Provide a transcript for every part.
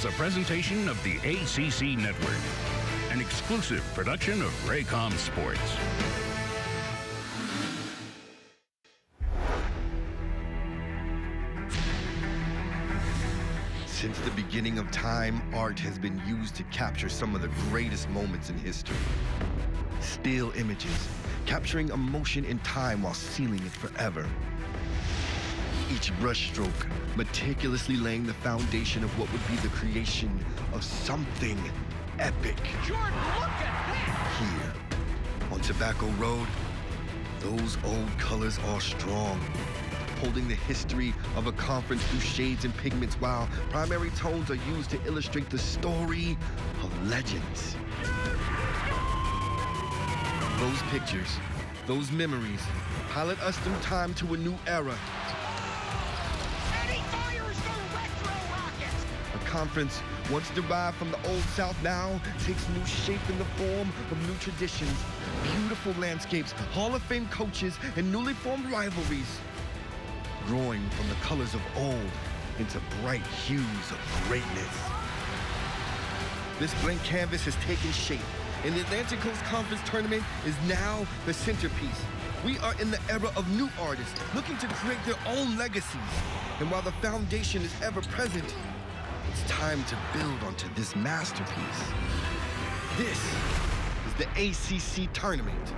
is a presentation of the ACC Network, an exclusive production of Raycom Sports. Since the beginning of time, art has been used to capture some of the greatest moments in history. Still images, capturing emotion in time while sealing it forever. Each brushstroke meticulously laying the foundation of what would be the creation of something epic. Jordan, look at that! Here, on Tobacco Road, those old colors are strong, holding the history of a conference through shades and pigments, while primary tones are used to illustrate the story of legends. Those pictures, those memories, pilot us through time to a new era. And he fires the retro rocket! A conference once derived from the Old South now takes new shape in the form of new traditions, beautiful landscapes, Hall of Fame coaches, and newly formed rivalries, growing from the colors of old into bright hues of greatness. This blank canvas has taken shape, and the Atlantic Coast Conference Tournament is now the centerpiece. We are in the era of new artists looking to create their own legacies. And while the foundation is ever present, it's time to build onto this masterpiece. This is the ACC Tournament.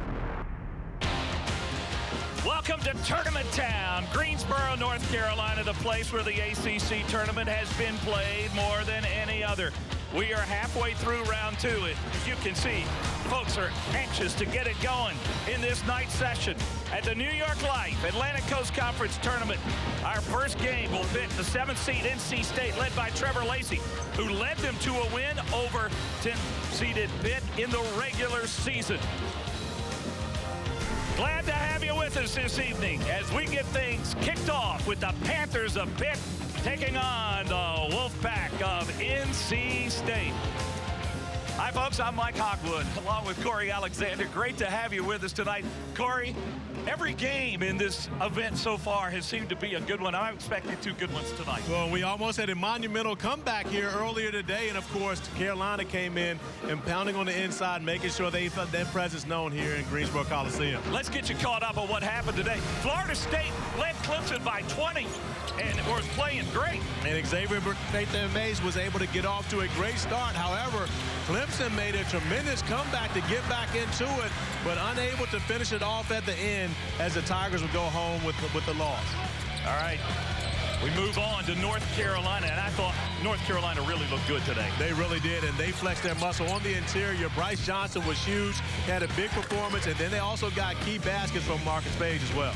Welcome to Tournament Town, Greensboro, North Carolina, the place where the ACC tournament has been played more than any other. We are halfway through round two. As you can see, folks are anxious to get it going in this night session at the New York Life Atlantic Coast Conference Tournament. Our first game will pit the 7th seed NC State, led by Trevor Lacey, who led them to a win over 10th-seeded Pitt in the regular season. Glad to have you with us this evening as we get things kicked off with the Panthers of Pitt taking on the Wolfpack of NC State. Hi, folks. I'm Mike Hogwood, along with Corey Alexander. Great to have you with us tonight. Corey, every game in this event so far has seemed to be a good one. I'm expecting two good ones tonight. Well, we almost had a monumental comeback here earlier today, and of course, Carolina came in and pounding on the inside, making sure they felt their presence known here in Greensboro Coliseum. Let's get you caught up on what happened today. Florida State led Clemson by 20 and was playing great. And Xavier Mays was able to get off to a great start. However, Clemson made a tremendous comeback to get back into it, but unable to finish it off at the end as the Tigers would go home with the loss. All right, we move on to North Carolina, and I thought North Carolina really looked good today. They really did, and they flexed their muscle on the interior. Bryce Johnson was huge, had a big performance, and then they also got key baskets from Marcus Page as well.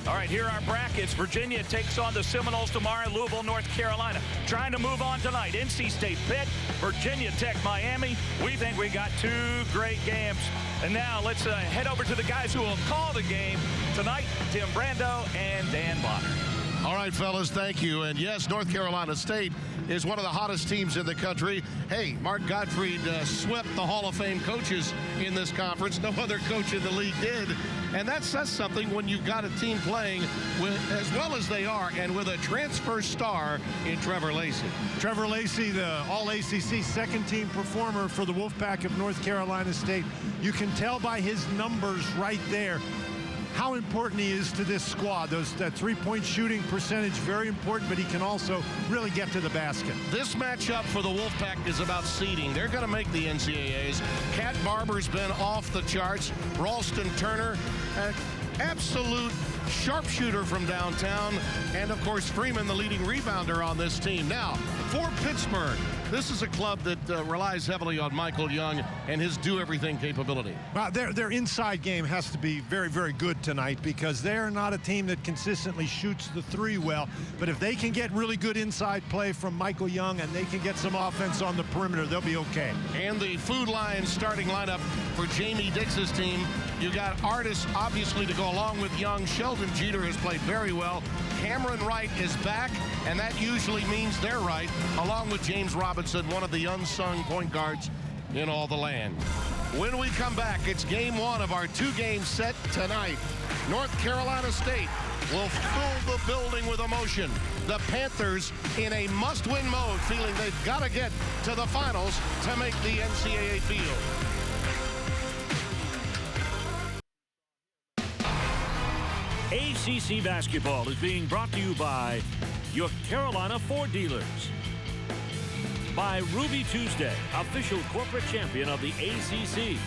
All right, here are our brackets. Virginia takes on the Seminoles tomorrow, Louisville, North Carolina. Trying to move on tonight, NC State, Pitt, Virginia Tech, Miami. We think we got two great games. And now let's head over to the guys who will call the game tonight, Tim Brando and Dan Bonner. All right, fellas, thank you. And yes, North Carolina State is one of the hottest teams in the country. Hey, Mark Gottfried swept the Hall of Fame coaches in this conference. No other coach in the league did. And that says something when you've got a team playing with, as well as they are, and with a transfer star in Trevor Lacey. Trevor Lacey, the All-ACC second-team performer for the Wolfpack of North Carolina State. You can tell by his numbers right there how important he is to this squad. That three-point shooting percentage, very important, but he can also really get to the basket. This matchup for the Wolfpack is about seeding. They're going to make the NCAAs. Cat Barber's been off the charts. Ralston Turner, absolute sharpshooter from downtown. And, of course, Freeman, the leading rebounder on this team. Now, for Pittsburgh, this is a club that relies heavily on Michael Young and his do-everything capability. Their inside game has to be very, very good tonight because they're not a team that consistently shoots the three well. But if they can get really good inside play from Michael Young and they can get some offense on the perimeter, they'll be okay. And the Food Lions starting lineup for Jamie Dix's team. You got artists, obviously, to go along with Young. Sheldon Jeter has played very well. Cameron Wright is back, and that usually means they're right, along with James Robinson, one of the unsung point guards in all the land. When we come back, it's game one of our two-game set tonight. North Carolina State will fill the building with emotion. The Panthers in a must-win mode, feeling they've got to get to the finals to make the NCAA field. ACC basketball is being brought to you by your Carolina Ford dealers. By Ruby Tuesday, official corporate champion of the ACC.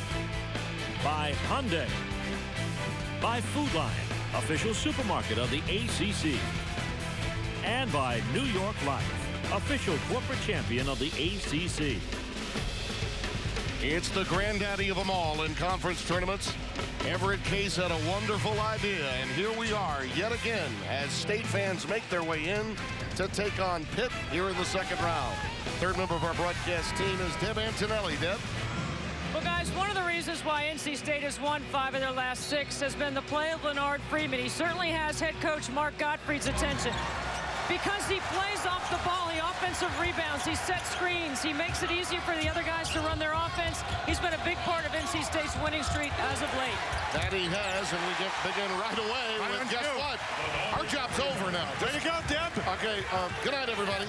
By Hyundai. By Food Lion, official supermarket of the ACC. And by New York Life, official corporate champion of the ACC. It's the granddaddy of them all in conference tournaments. Everett Case had a wonderful idea, and here we are yet again as State fans make their way in to take on Pitt here in the second round. Third member of our broadcast team is Deb Antonelli. Deb? Well, guys, one of the reasons why NC State has won 5 of their last 6 has been the play of Leonard Freeman. He certainly has head coach Mark Gottfried's attention because he plays off the ball. He offensive rebounds. He sets screens. He makes it easier for the other guys to run their offense. He's been a big part of NC State's winning streak as of late. That he has, and we begin right away with, guess what? Our job's over now. There you go, Deb. Okay, good night, everybody.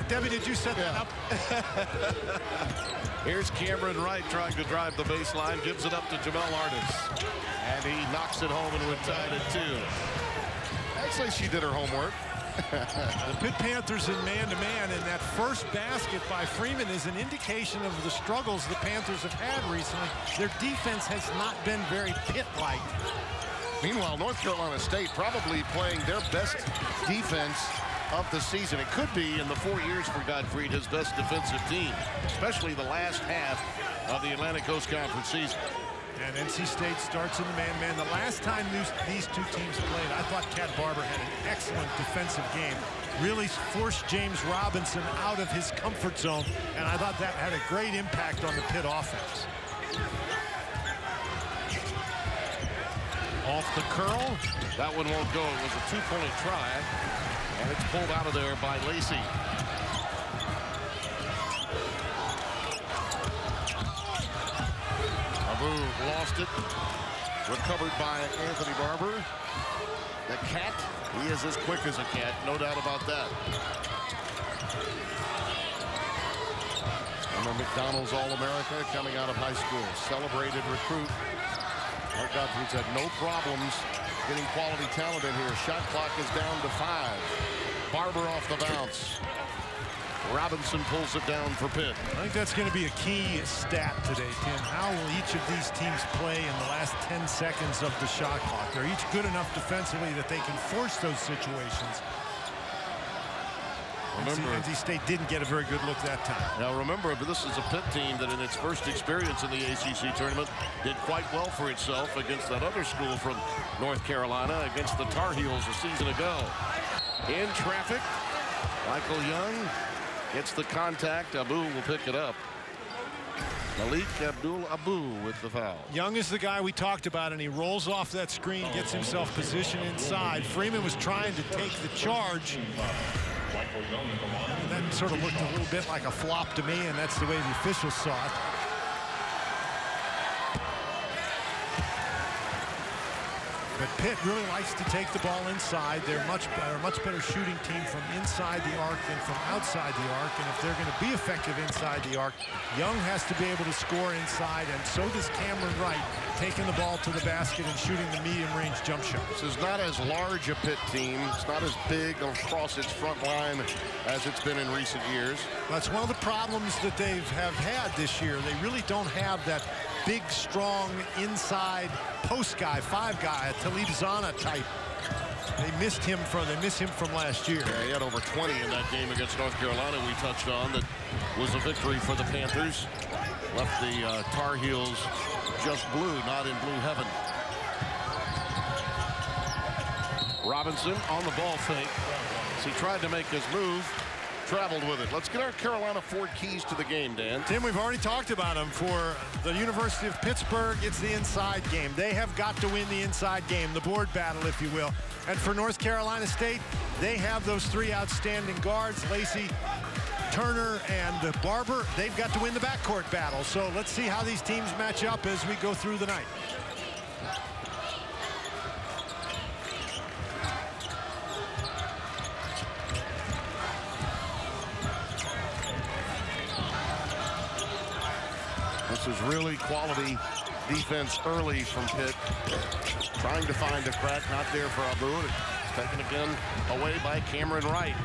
Debbie, did you set that up? Here's Cameron Wright trying to drive the baseline, gives it up to Jamel Artis. And he knocks it home, and we're tied at 2. Actually, she did her homework. The Pitt Panthers in man-to-man, and that first basket by Freeman is an indication of the struggles the Panthers have had recently. Their defense has not been very Pitt-like. Meanwhile, North Carolina State probably playing their best defense of the season. It could be, in the 4 years for Gottfried, his best defensive team, especially the last half of the Atlantic Coast Conference season. And NC State starts in the man-man. The last time these two teams played, I thought Cat Barber had an excellent defensive game. Really forced James Robinson out of his comfort zone, and I thought that had a great impact on the Pitt offense. Off the curl. That one won't go. It was a two-point try, and it's pulled out of there by Lacey. Lost it. Recovered by Anthony Barber. The cat, he is as quick as a cat, no doubt about that. I'm a McDonald's All-America coming out of high school. Celebrated recruit. Mark Gottfried's had no problems getting quality talent in here. Shot clock is down to 5. Barber off the bounce. Robinson pulls it down for Pitt. I think that's going to be a key stat today, Tim. How will each of these teams play in the last 10 seconds of the shot clock? They're each good enough defensively that they can force those situations. Remember, NC State didn't get a very good look that time. Now remember, this is a Pitt team that in its first experience in the ACC tournament did quite well for itself against that other school from North Carolina, against the Tar Heels a season ago. In traffic, Michael Young gets the contact. Abu will pick it up. Malik Abdul-Abu with the foul. Young is the guy we talked about, and he rolls off that screen, gets himself positioned inside. Freeman was trying to take the charge. And that sort of looked a little bit like a flop to me, and that's the way the officials saw it. But Pitt really likes to take the ball inside. They're a much better shooting team from inside the arc than from outside the arc. And if they're going to be effective inside the arc, Young has to be able to score inside, and so does Cameron Wright, taking the ball to the basket and shooting the medium-range jump shot. This is not as large a Pitt team. It's not as big across its front line as it's been in recent years. That's one of the problems that they have had this year. They really don't have that big, strong, inside post guy, 5 guy, a Talib Zana type. They miss him from last year. Yeah, he had over 20 in that game against North Carolina we touched on. That was a victory for the Panthers. Left the Tar Heels just blue, not in blue heaven. Robinson on the ball fake. As he tried to make his move, traveled with it. Let's get our Carolina Ford keys to the game, Dan. Tim, we've already talked about them. For the University of Pittsburgh, it's the inside game. They have got to win the inside game, the board battle, if you will. And for North Carolina State, they have those 3 outstanding guards, Lacey, Turner and Barber, they've got to win the backcourt battle. So let's see how these teams match up as we go through the night. This is really quality defense early from Pitt. Trying to find a crack, not there for Abu. It's taken again away by Cameron Wright.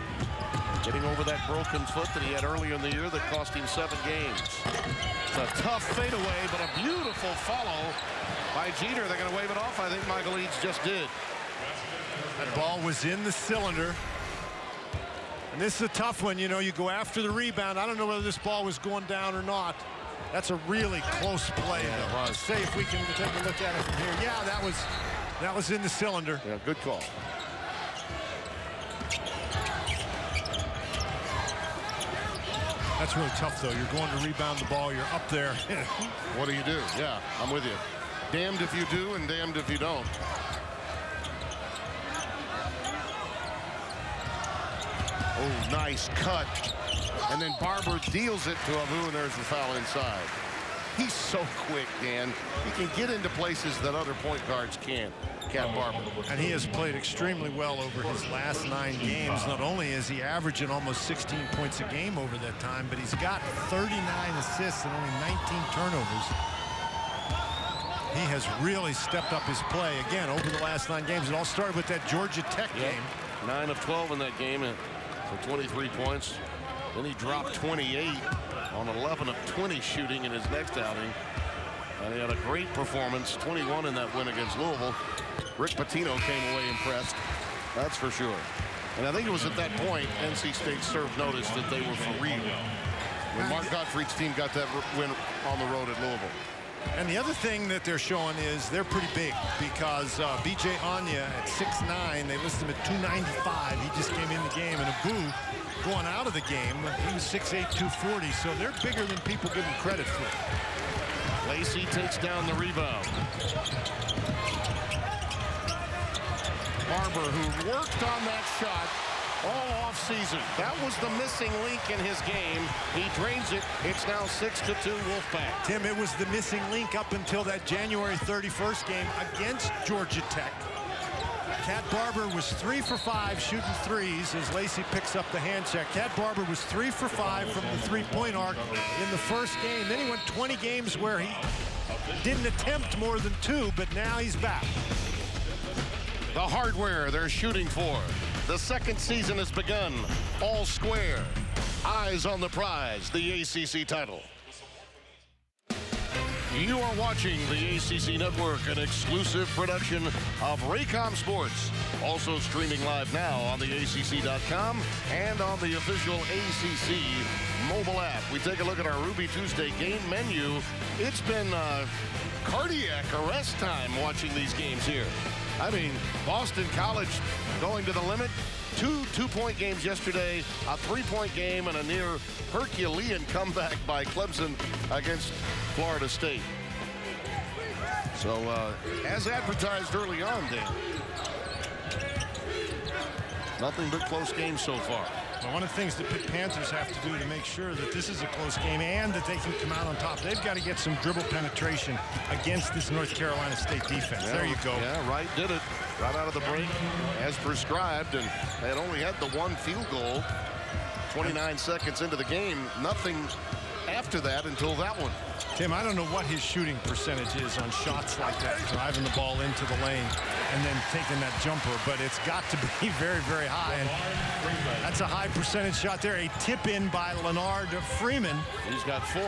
Getting over that broken foot that he had earlier in the year that cost him 7 games. It's a tough fadeaway, but a beautiful follow by Jeter. They're going to wave it off. I think Michael Eads just did. That ball was in the cylinder. And this is a tough one. You know, you go after the rebound. I don't know whether this ball was going down or not. That's a really close play. Yeah, Let's see if we can take a look at it from here. Yeah, that was in the cylinder. Yeah, good call. That's really tough, though. You're going to rebound the ball. You're up there. What do you do? Yeah, I'm with you. Damned if you do and damned if you don't. Oh, nice cut. And then Barber deals it to Abu, and there's the foul inside. He's so quick, Dan. He can get into places that other point guards can't. Cat Barber. And he has played extremely well over his last 9 games. Not only is he averaging almost 16 points a game over that time, but he's got 39 assists and only 19 turnovers. He has really stepped up his play again over the last 9 games. It all started with that Georgia Tech game. 9 of 12 in that game for 23 points. Then he dropped 28 on 11 of 20 shooting in his next outing. And he had a great performance, 21 in that win against Louisville. Rick Pitino came away impressed, that's for sure. And I think it was at that point NC State served notice that they were for real when Mark Gottfried's team got that win on the road at Louisville. And the other thing that they're showing is they're pretty big, because B.J. Anya at 6'9", they list him at 295. He just came in the game, and Abu going out of the game, he was 6'8", 240. So they're bigger than people give him credit for. Lacey takes down the rebound. Barber, who worked on that shot all off season. That was the missing link in his game. He drains it. It's now 6-2 Wolfpack. Tim, it was the missing link up until that January 31st game against Georgia Tech. Cat Barber was 3 for 5 shooting threes as Lacey picks up the hand check. Cat Barber was 3 for 5 from the three-point arc in the first game. Then he went 20 games where he didn't attempt more than 2, but now he's back. The hardware they're shooting for. The second season has begun. All square. Eyes on the prize, the ACC title. You are watching the ACC Network, an exclusive production of Raycom Sports. Also streaming live now on the ACC.com and on the official ACC mobile app. We take a look at our Ruby Tuesday game menu. It's been cardiac arrest time watching these games here. I mean, Boston College going to the limit. 2 two-point games yesterday, a 3-point game, and a near Herculean comeback by Clemson against Florida State. So, as advertised early on, Dan, nothing but close games so far. Well, one of the things the Pitt Panthers have to do to make sure that this is a close game and that they can come out on top, they've got to get some dribble penetration against this North Carolina State defense. Yeah, there you go. Yeah, Wright did it right out of the break as prescribed, and they had only had the 1 field goal 29 seconds into the game. Nothing after that until that one. Tim, I don't know what his shooting percentage is on shots like that, driving the ball into the lane and then taking that jumper, but it's got to be very, very high. And that's a high percentage shot there. A tip in by Leonard Freeman. He's got 4.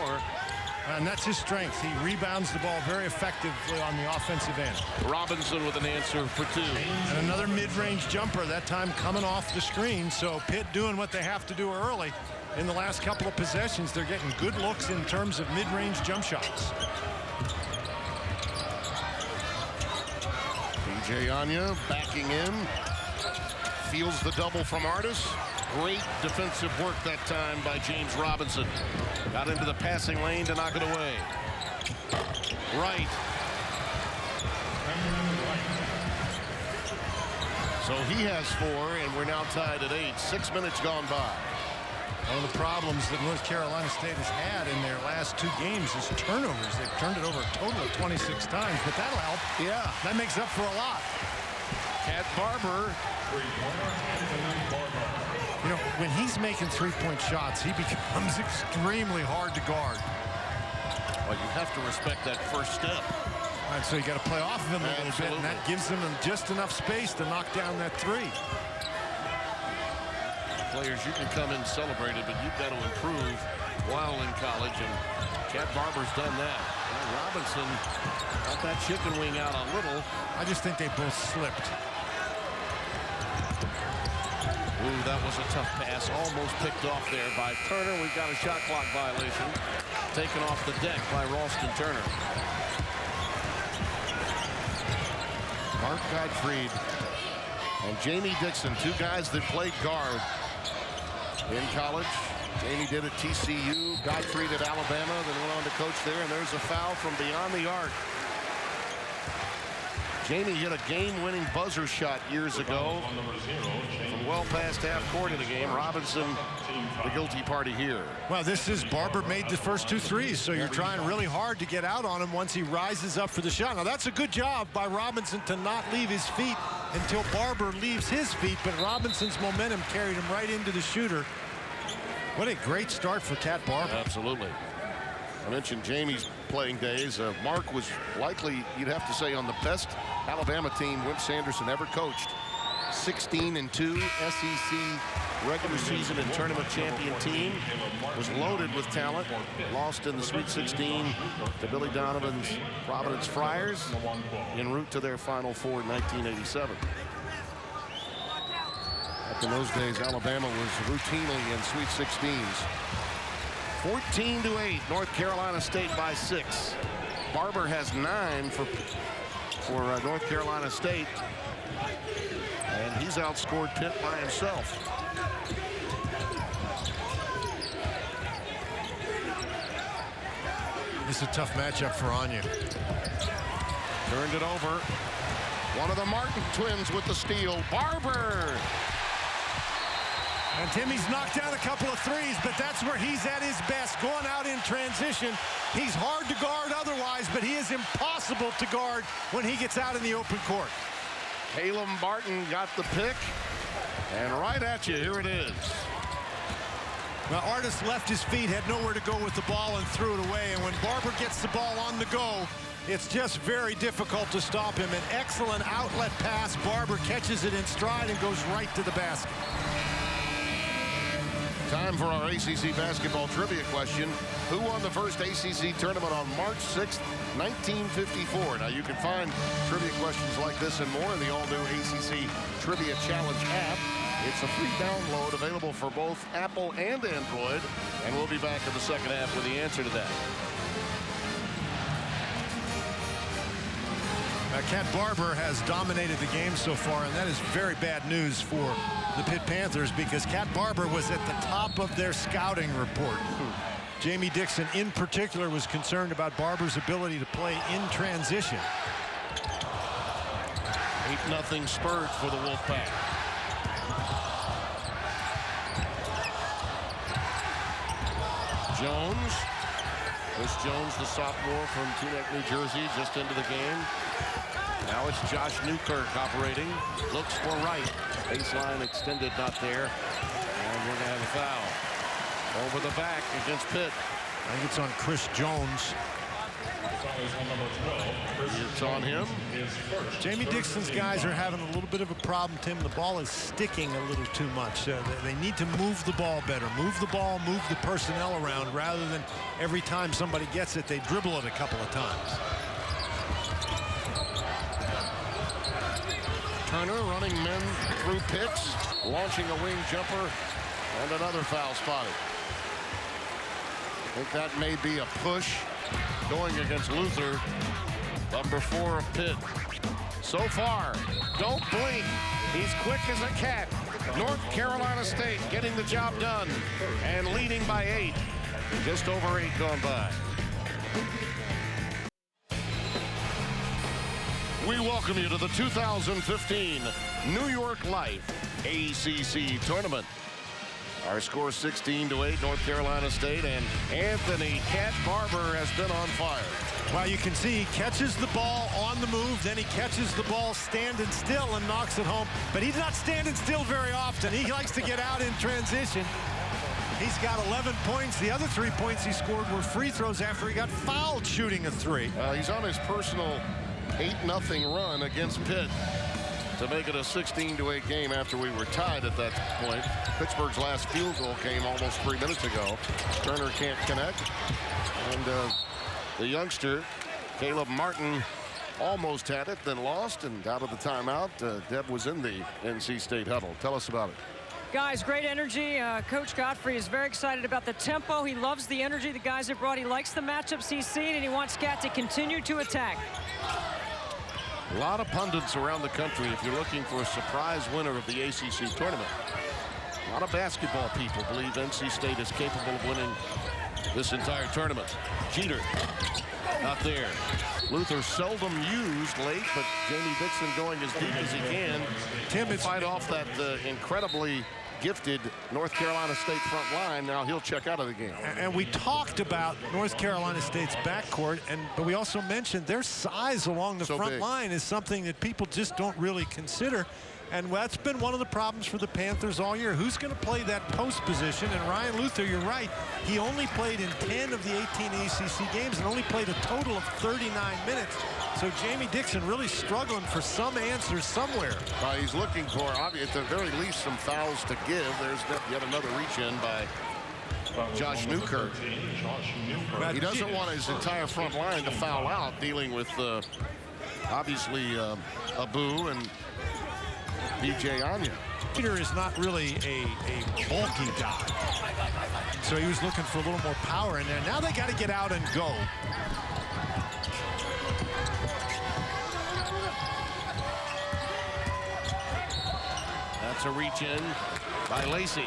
And that's his strength. He rebounds the ball very effectively on the offensive end. Robinson with an answer for 2. And another mid-range jumper, that time coming off the screen. So Pitt doing what they have to do early. In the last couple of possessions, they're getting good looks in terms of mid-range jump shots. B.J. Anya backing in. Feels the double from Artis. Great defensive work that time by James Robinson. Got into the passing lane to knock it away. Right. So he has 4, and we're now tied at 8. 6 minutes gone by. One of the problems that North Carolina State has had in their last 2 games is turnovers. They've turned it over a total of 26 times, but that'll help. Yeah. That makes up for a lot. Cat Barber. You know, when he's making 3-point shots, he becomes extremely hard to guard. Well, you have to respect that first step. And so you got to play off of him a little bit, and that gives them just enough space to knock down that 3. Players, you can come in celebrated, but you've got to improve while in college, and Cat Barber's done that. And Robinson got that chicken wing out a little. I just think they both slipped. Ooh, that was a tough pass, almost picked off there by Turner. We've got a shot clock violation taken off the deck by Ralston Turner. Mark Gottfried and Jamie Dixon, 2 guys that played guard in college. Jamie did at TCU, Gottfried at Alabama, then went on to coach there, and there's a foul from beyond the arc. Jamie hit a game-winning buzzer shot years ago from well past half court in the game. Robinson, the guilty party here. Well, this is Barber made the first 2 threes, so you're trying really hard to get out on him once he rises up for the shot. Now, that's a good job by Robinson to not leave his feet until Barber leaves his feet, but Robinson's momentum carried him right into the shooter. What a great start for Cat Barber. Absolutely. I mentioned Jamie's playing days. Mark was likely, you'd have to say, on the best Alabama team Wimp Sanderson ever coached. 16-2 SEC regular season and tournament champion team. Was loaded with talent. Lost in the Sweet 16 to Billy Donovan's Providence Friars en route to their Final Four in 1987. Back in those days, Alabama was routinely in Sweet 16s. 14-8, North Carolina State by 6. Barber has 9 for North Carolina State, and he's outscored Pitt by himself. This is a tough matchup for Anya. Turned it over. One of the Martin twins with the steal. Barber. And Timmy's knocked down a couple of threes, but that's where he's at his best, going out in transition. He's hard to guard otherwise, but he is impossible to guard when he gets out in the open court. Caleb Barton got the pick, and right at you, here it is. Now, Artis left his feet, had nowhere to go with the ball, and threw it away. And when Barber gets the ball on the go, it's just very difficult to stop him. An excellent outlet pass. Barber catches it in stride and goes right to the basket. Time for our ACC basketball trivia question. Who won the first ACC tournament on March 6th, 1954? Now, you can find trivia questions like this and more in the all-new ACC Trivia Challenge app. It's a free download available for both Apple and Android. And we'll be back in the second half with the answer to that. Cat Barber has dominated the game so far, and that is very bad news for the Pitt Panthers because Cat Barber was at the top of their scouting report. Jamie Dixon, in particular, was concerned about Barber's ability to play in transition. 8-0 Spurs for the Wolfpack. Jones. Chris Jones, the sophomore from Teaneck, New Jersey, just into the game. Now it's Josh Newkirk operating. Looks for right. Baseline extended, not there. And we're going to have a foul. Over the back against Pitt. I think it's on Chris Jones. It's on him. Jamie Dixon's guys are having a little bit of a problem, Tim. The ball is sticking a little too much. They need to move the ball better. Move the ball, move the personnel around, rather than every time somebody gets it, they dribble it a couple of times. Turner running men through picks, launching a wing jumper, and another foul spotted. I think that may be a push going against Luther, number 4 of Pitt. So far, don't blink. He's quick as a cat. North Carolina State getting the job done and leading by 8. Just over 8 gone by. We welcome you to the 2015 New York Life ACC Tournament. Our score 16-8, North Carolina State, and Anthony Cat Barber has been on fire. Well, you can see he catches the ball on the move, then he catches the ball standing still and knocks it home. But he's not standing still very often. He likes to get out in transition. He's got 11 points. The other 3 points he scored were free throws after he got fouled shooting a 3. Well, he's on his personal 8-0 run against Pitt to make it a 16-8 game after we were tied at that point. Pittsburgh's last field goal came almost 3 minutes ago. Turner can't connect. And the youngster, Caleb Martin, almost had it, then lost, and out of the timeout. Deb was in the NC State huddle. Tell us about it. Guys, great energy. Coach Godfrey is very excited about the tempo. He loves the energy the guys have brought. He likes the matchups he's seen, and he wants Cat to continue to attack. A lot of pundits around the country, if you're looking for a surprise winner of the ACC tournament. A lot of basketball people believe NC State is capable of winning this entire tournament. Jeter, not there. Luther seldom used late, but Jamie Dixon going as deep as he can to fight off that incredibly gifted North Carolina State front line. Now he'll check out of the game. And we talked about North Carolina State's backcourt, but we also mentioned their size along the front line is something that people just don't really consider. And that's been one of the problems for the Panthers all year. Who's going to play that post position? And Ryan Luther, you're right, he only played in 10 of the 18 ACC games and only played a total of 39 minutes. So Jamie Dixon really struggling for some answers somewhere. He's looking for, at the very least, some fouls to give. There's yet another reach-in by Josh Newkirk. He doesn't want his entire front line to foul out, dealing with, obviously, Abu and B.J. Anya. Peter is not really a bulky guy. So he was looking for a little more power in there. Now they got to get out and go. That's a reach in by Lacey.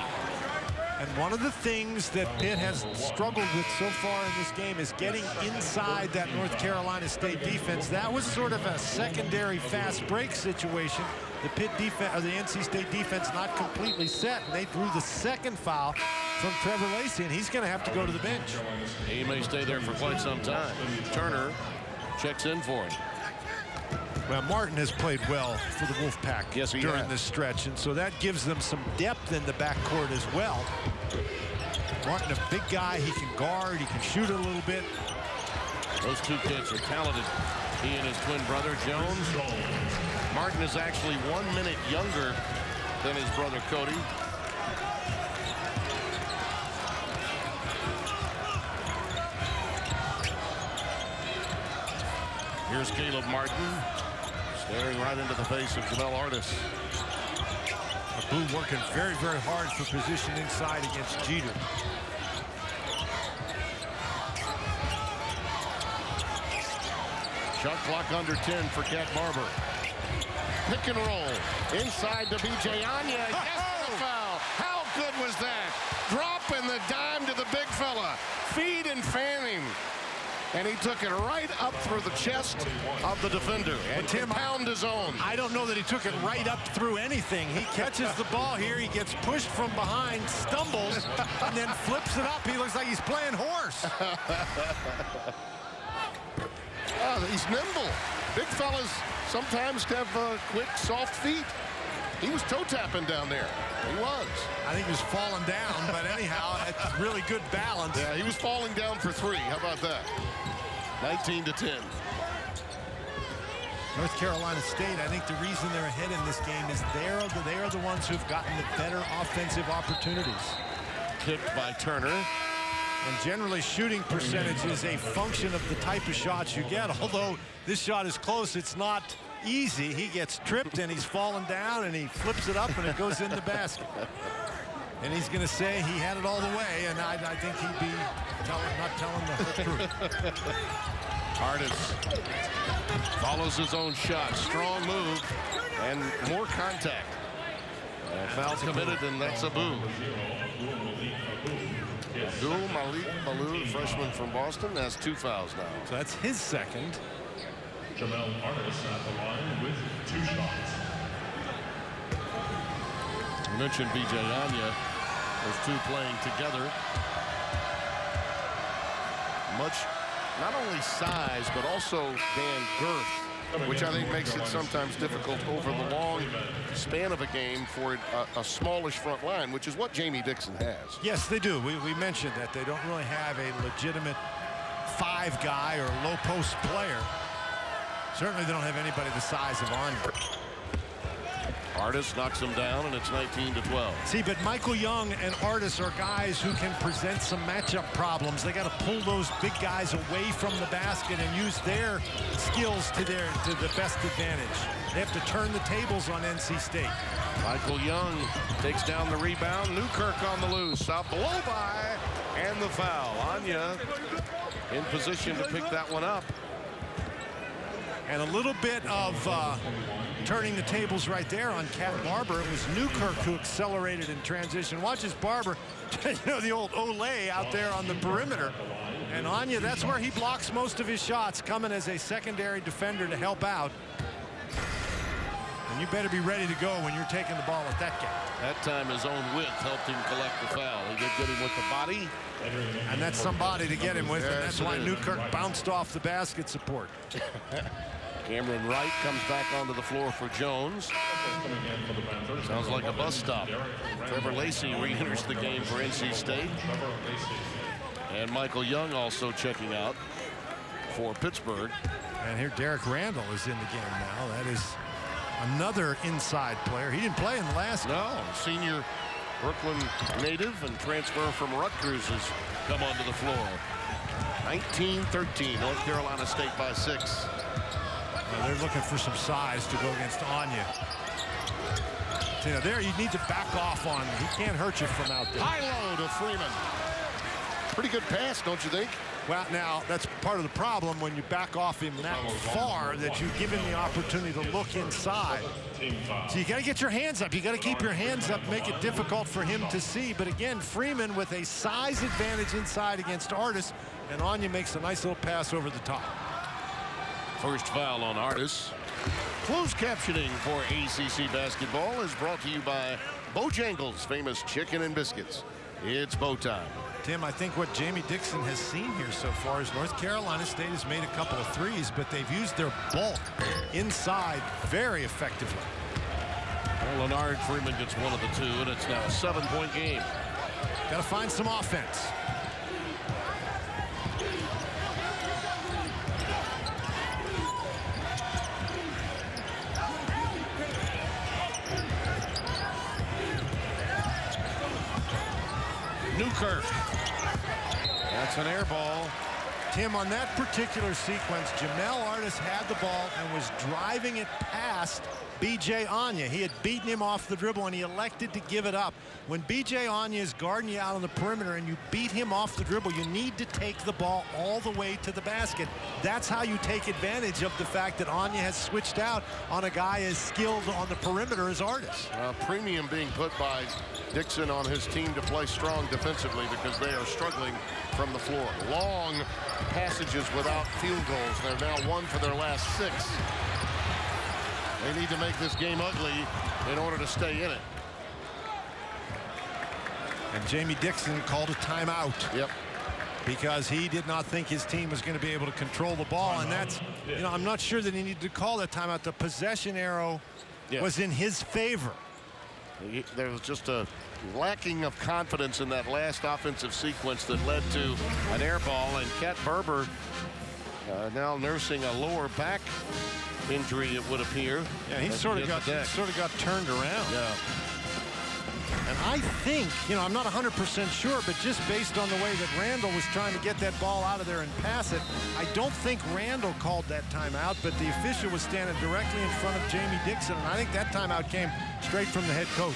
And one of the things that Pitt has struggled with so far in this game is getting inside that North Carolina State defense. That was sort of a secondary fast break situation. The Pitt defense, or the NC State defense, not completely set, and they drew the second foul from Trevor Lacey, and he's going to have to go to the bench. He may stay there for quite some time. Turner checks in for him. Well, Martin has played well for the Wolfpack during this stretch, and so that gives them some depth in the backcourt as well. Martin, a big guy, he can guard, he can shoot a little bit. Those two kids are talented. He and his twin brother, Jones. Martin is actually 1 minute younger than his brother, Cody. Here's Caleb Martin, staring right into the face of Jamel Artis. Abu working very, very hard for position inside against Jeter. Shot clock under 10 for Cat Barber. Pick and roll inside to B.J. Anya. Yes, the foul. How good was that? Dropping the dime to the big fella. Feed and fan him. And he took it right up through the chest of the defender and Tim pound his own. I don't know that he took it right up through anything. He catches the ball here. He gets pushed from behind, stumbles, and then flips it up. He looks like he's playing horse. He's nimble. Big fellas sometimes have quick, soft feet. He was toe tapping down there. He was. I think he was falling down, but anyhow, it's really good balance. Yeah, he was falling down for 3. How about that? 19-10. North Carolina State, I think the reason they're ahead in this game is they are the ones who've gotten the better offensive opportunities. Picked by Turner. And generally, shooting percentage is a function of the type of shots you get. Although this shot is close, it's not easy. He gets tripped and he's falling down and he flips it up and it goes in the basket. And he's going to say he had it all the way, and I think he'd be not telling the truth. Artis follows his own shot. Strong move and more contact. Foul committed, and that's Abu. Abdul Malik Baloo, freshman from Boston, has 2 fouls now. So that's his second. Jamel Artis at the line with 2 shots. You mentioned B.J. Anya. Those two playing together. Much, not only size, but also Dan girth, which I think makes it sometimes difficult over the long span of a game for a smallish front line, which is what Jamie Dixon has. Yes, they do. We mentioned that they don't really have a legitimate 5 guy or low post player. Certainly they don't have anybody the size of Anya. Artis knocks him down, and it's 19-12. See, but Michael Young and Artis are guys who can present some matchup problems. They got to pull those big guys away from the basket and use their skills to the best advantage. They have to turn the tables on NC State. Michael Young takes down the rebound. Newkirk on the loose. A blow by, and the foul. Anya in position to pick that one up. And a little bit of turning the tables right there on Cat Barber. It was Newkirk who accelerated in transition. Watches Barber, you know, the old Olay out there on the perimeter. And Anya, that's where he blocks most of his shots, coming as a secondary defender to help out. And you better be ready to go when you're taking the ball at that gap. That time his own width helped him collect the foul. He did get him with the body. And that's somebody to get him with, and that's why Newkirk bounced off the basket support. Cameron Wright comes back onto the floor for Jones. Sounds like a bus stop. Trevor Lacey re-enters the game for NC State. And Michael Young also checking out for Pittsburgh. And here Derek Randall is in the game now. That is another inside player. He didn't play in the last game. No, senior Brooklyn native and transfer from Rutgers has come onto the floor. 19-13, North Carolina State by 6. They're looking for some size to go against Anya. So, you know, there you need to back off on. He can't hurt you from out there. High low to Freeman. Pretty good pass, don't you think? Well, now, that's part of the problem when you back off him that far, that you give him the opportunity to look inside. So you got to get your hands up. You got to keep your hands up, make it difficult for him to see. But again, Freeman with a size advantage inside against Artis, and Anya makes a nice little pass over the top. First foul on Artis. Closed captioning for ACC basketball is brought to you by Bojangles, famous chicken and biscuits. It's bow time. Tim, I think what Jamie Dixon has seen here so far is North Carolina State has made a couple of threes, but they've used their bulk inside very effectively. Well, Leonard Freeman gets one of the two, and it's now a 7-point game. Got to find some offense. Newkirk. That's an air ball. Tim, on that particular sequence, Jamel Artis had the ball and was driving it past B.J. Anya. He had beaten him off the dribble, and he elected to give it up. When B.J. Anya is guarding you out on the perimeter and you beat him off the dribble, you need to take the ball all the way to the basket. That's how you take advantage of the fact that Anya has switched out on a guy as skilled on the perimeter as Artis. Premium being put by Dixon on his team to play strong defensively because they are struggling from the floor. Long passages without field goals. They're now 1 for their last 6. They need to make this game ugly in order to stay in it. And Jamie Dixon called a timeout. Yep. Because he did not think his team was going to be able to control the ball. And that's, you know, I'm not sure that he needed to call that timeout. The possession arrow was in his favor. There was just a lacking of confidence in that last offensive sequence that led to an air ball. And Cat Barber now nursing a lower back injury, it would appear. Yeah, he sort of got turned around. Yeah. And I think, you know, I'm not 100% sure, but just based on the way that Randall was trying to get that ball out of there and pass it, I don't think Randall called that timeout, but the official was standing directly in front of Jamie Dixon, and I think that timeout came straight from the head coach.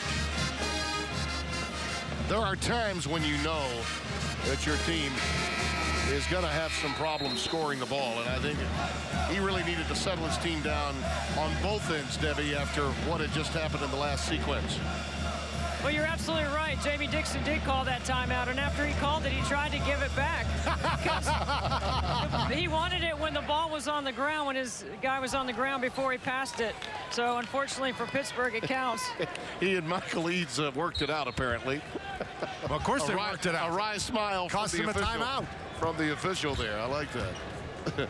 There are times when you know that your team is going to have some problems scoring the ball, and I think he really needed to settle his team down on both ends, Debbie, after what had just happened in the last sequence. Well, you're absolutely right. Jamie Dixon did call that timeout, and after he called it, he tried to give it back. He wanted it when the ball was on the ground, when his guy was on the ground before he passed it. So, unfortunately for Pittsburgh, it counts. He and Michael Eads worked it out, apparently. Well, of course they worked it out. A wry smile. Cost him a timeout. From the official there. I like that.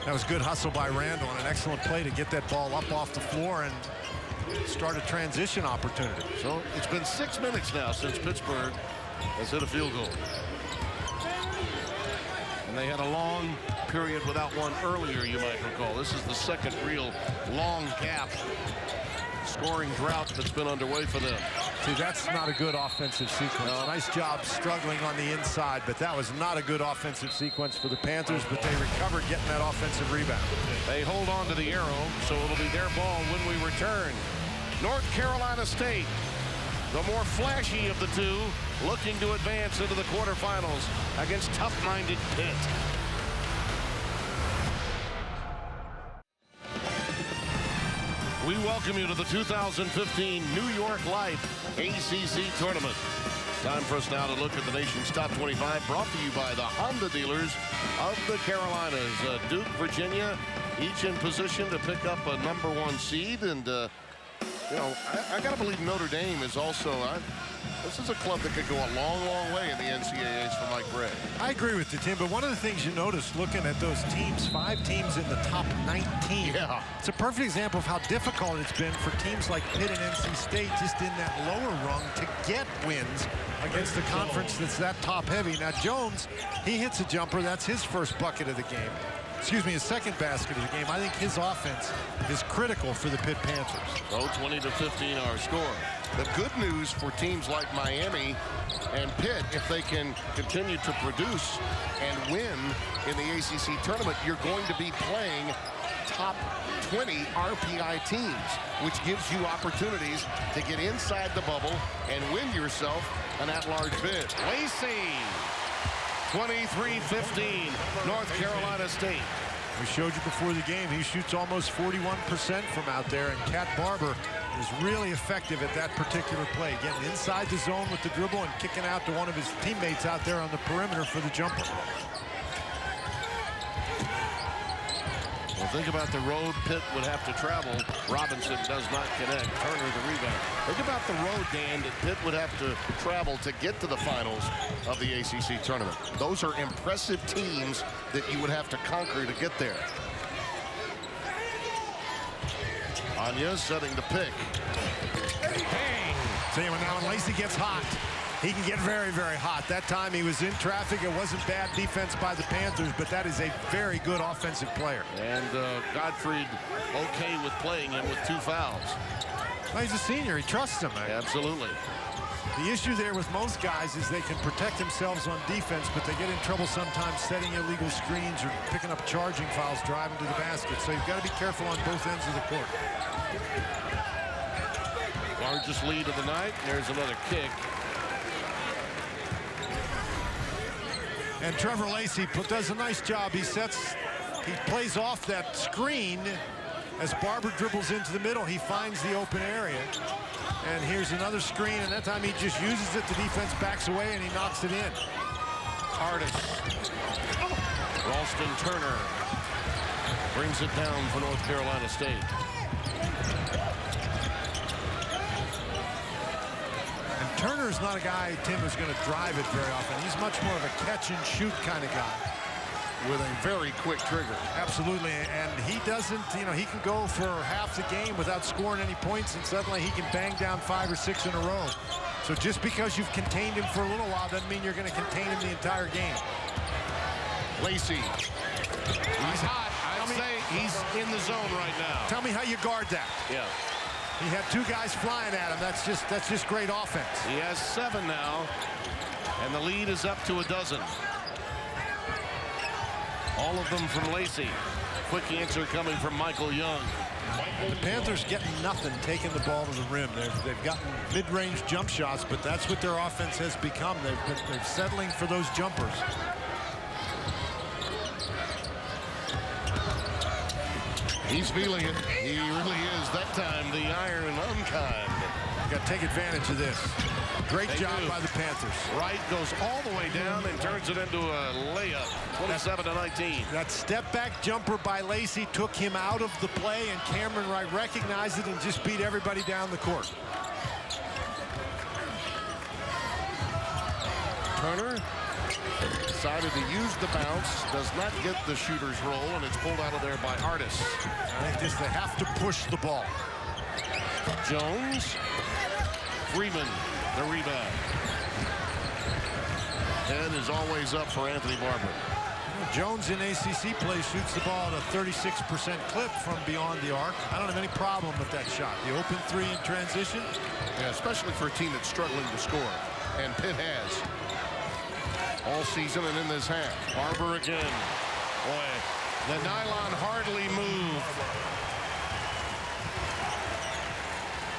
That was good hustle by Randall and an excellent play to get that ball up off the floor and start a transition opportunity. So it's been 6 minutes now since Pittsburgh has hit a field goal. And they had a long period without one earlier, you might recall. This is the second real long gap scoring drought that's been underway for them. See, that's not a good offensive sequence. No. Nice job struggling on the inside, but that was not a good offensive sequence for the Panthers, but they recovered getting that offensive rebound. They hold on to the arrow, so it'll be their ball when we return. North Carolina State, the more flashy of the two, looking to advance into the quarterfinals against tough-minded Pitt. We welcome you to the 2015 New York Life ACC Tournament. Time for us now to look at the nation's top 25, brought to you by the Honda dealers of the Carolinas. Duke, Virginia, each in position to pick up a #1 seed. And, you know, I got to believe Notre Dame is also, this is a club that could go a long, long way in the NCAAs for Mike Bray. I agree with you, Tim, but one of the things you notice looking at those teams, 5 teams in the top 19. Yeah. It's a perfect example of how difficult it's been for teams like Pitt and NC State just in that lower rung to get wins against the conference that's that top heavy. Now Jones, he hits a jumper. That's his first bucket of the game. Excuse me, his second basket of the game. I think his offense is critical for the Pitt Panthers. So 20-15 our score. The good news for teams like Miami and Pitt, if they can continue to produce and win in the ACC tournament, you're going to be playing top 20 RPI teams, which gives you opportunities to get inside the bubble and win yourself an at-large bid. Lacey, 23-15, North Carolina State. We showed you before the game, he shoots almost 41% from out there, and Cat Barber is really effective at that particular play, getting inside the zone with the dribble and kicking out to one of his teammates out there on the perimeter for the jumper. Well, think about the road Pitt would have to travel. Robinson does not connect. Turner the rebound. Think about the road, Dan, that Pitt would have to travel to get to the finals of the ACC tournament. Those are impressive teams that you would have to conquer to get there. Anya setting the pick. Bang! See, now when Lacey gets hot, he can get very, very hot. That time he was in traffic. It wasn't bad defense by the Panthers, but that is a very good offensive player. And Gottfried okay with playing him with 2 fouls. Well, he's a senior. He trusts him. Absolutely. The issue there with most guys is they can protect themselves on defense, but they get in trouble sometimes setting illegal screens or picking up charging fouls driving to the basket. So you've got to be careful on both ends of the court. Largest lead of the night. There's another kick. And Trevor Lacey does a nice job. He plays off that screen as Barber dribbles into the middle. He finds the open area. And here's another screen, and that time he just uses it. The defense backs away, and he knocks it in. Artis. Ralston Turner brings it down for North Carolina State. And Turner's not a guy, Tim, who's going to drive it very often. He's much more of a catch-and-shoot kind of guy. With a very quick trigger. Absolutely, and he doesn't, he can go for half the game without scoring any points, and suddenly he can bang down 5 or 6 in a row. So just because you've contained him for a little while doesn't mean you're going to contain him the entire game. Lacey. He's hot. I'd say he's in the zone right now. Tell me how you guard that. Yeah. He had 2 guys flying at him. That's just great offense. He has 7 now, and the lead is up to 12. All of them from Lacey. Quick answer coming from Michael Young. The Panthers getting nothing, taking the ball to the rim. They've gotten mid-range jump shots, but that's what their offense has become. They're settling for those jumpers. He's feeling it. He really is. That time, the iron unkind. Got to take advantage of this. Great job by the Panthers. Wright goes all the way down and turns it into a layup. 27-19. That step-back jumper by Lacey took him out of the play, and Cameron Wright recognized it and just beat everybody down the court. Turner decided to use the bounce, does not get the shooter's roll, and it's pulled out of there by Artis. I think they have to push the ball. Jones. Freeman, the rebound. And is always up for Anthony Barber. Jones in ACC play shoots the ball at a 36% clip from beyond the arc. I don't have any problem with that shot. The open three in transition. Yeah, especially for a team that's struggling to score. And Pitt has. All season and in this half. Barber again. Boy, the nylon hardly moved.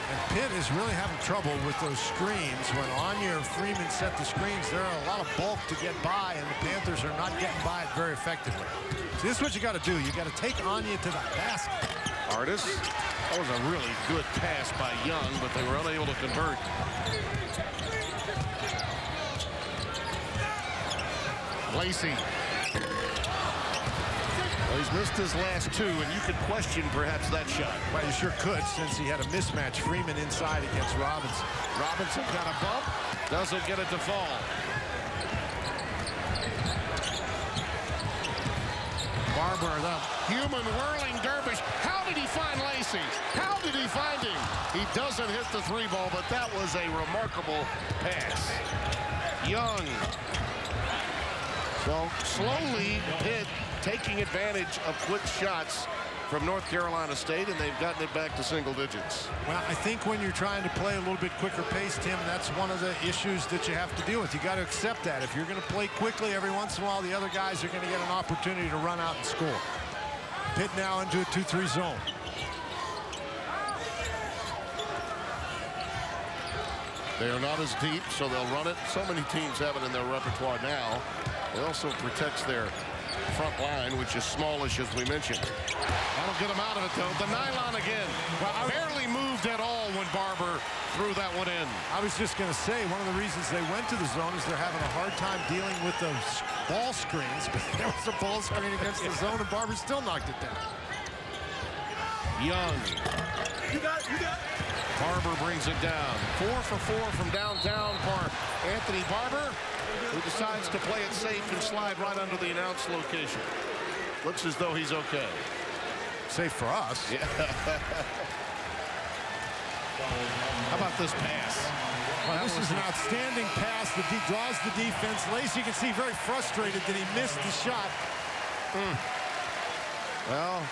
And Pitt is really having trouble with those screens. When Anya and Freeman set the screens, there are a lot of bulk to get by, and the Panthers are not getting by it very effectively. So this is what you got to do. You got to take Anya to the basket. Artis. That was a really good pass by Young, but they were unable to convert. Lacey. Well, he's missed his last two, and you could question perhaps that shot. Well, you sure could, since he had a mismatch. Freeman inside against Robinson. Robinson got a bump. Doesn't get it to fall. Barber, the human whirling dervish. How did he find Lacey? How did he find him? He doesn't hit the three ball, but that was a remarkable pass. Young. So slowly, Pitt taking advantage of quick shots from North Carolina State, and they've gotten it back to single digits. Well, I think when you're trying to play a little bit quicker pace, Tim, that's one of the issues that you have to deal with. You got to accept that. If you're going to play quickly, every once in a while, the other guys are going to get an opportunity to run out and score. Pitt now into a 2-3 zone. They are not as deep, so they'll run it. So many teams have it in their repertoire now. It also protects their front line, which is smallish, as we mentioned. That'll get them out of it, though. The nylon again. Well, barely moved at all when Barber threw that one in. I was just going to say, one of the reasons they went to the zone is they're having a hard time dealing with those ball screens. But there was a ball screen against the zone, and Barber still knocked it down. Young. You got it. Barber brings it down. 4 for 4 from downtown for Anthony Barber, who decides to play it safe and slide right under the announced location. Looks as though he's okay. Safe for us. Yeah. How about this pass? Well, this is an outstanding pass that draws the defense. Lacey, you can see, very frustrated that he missed the shot. Well,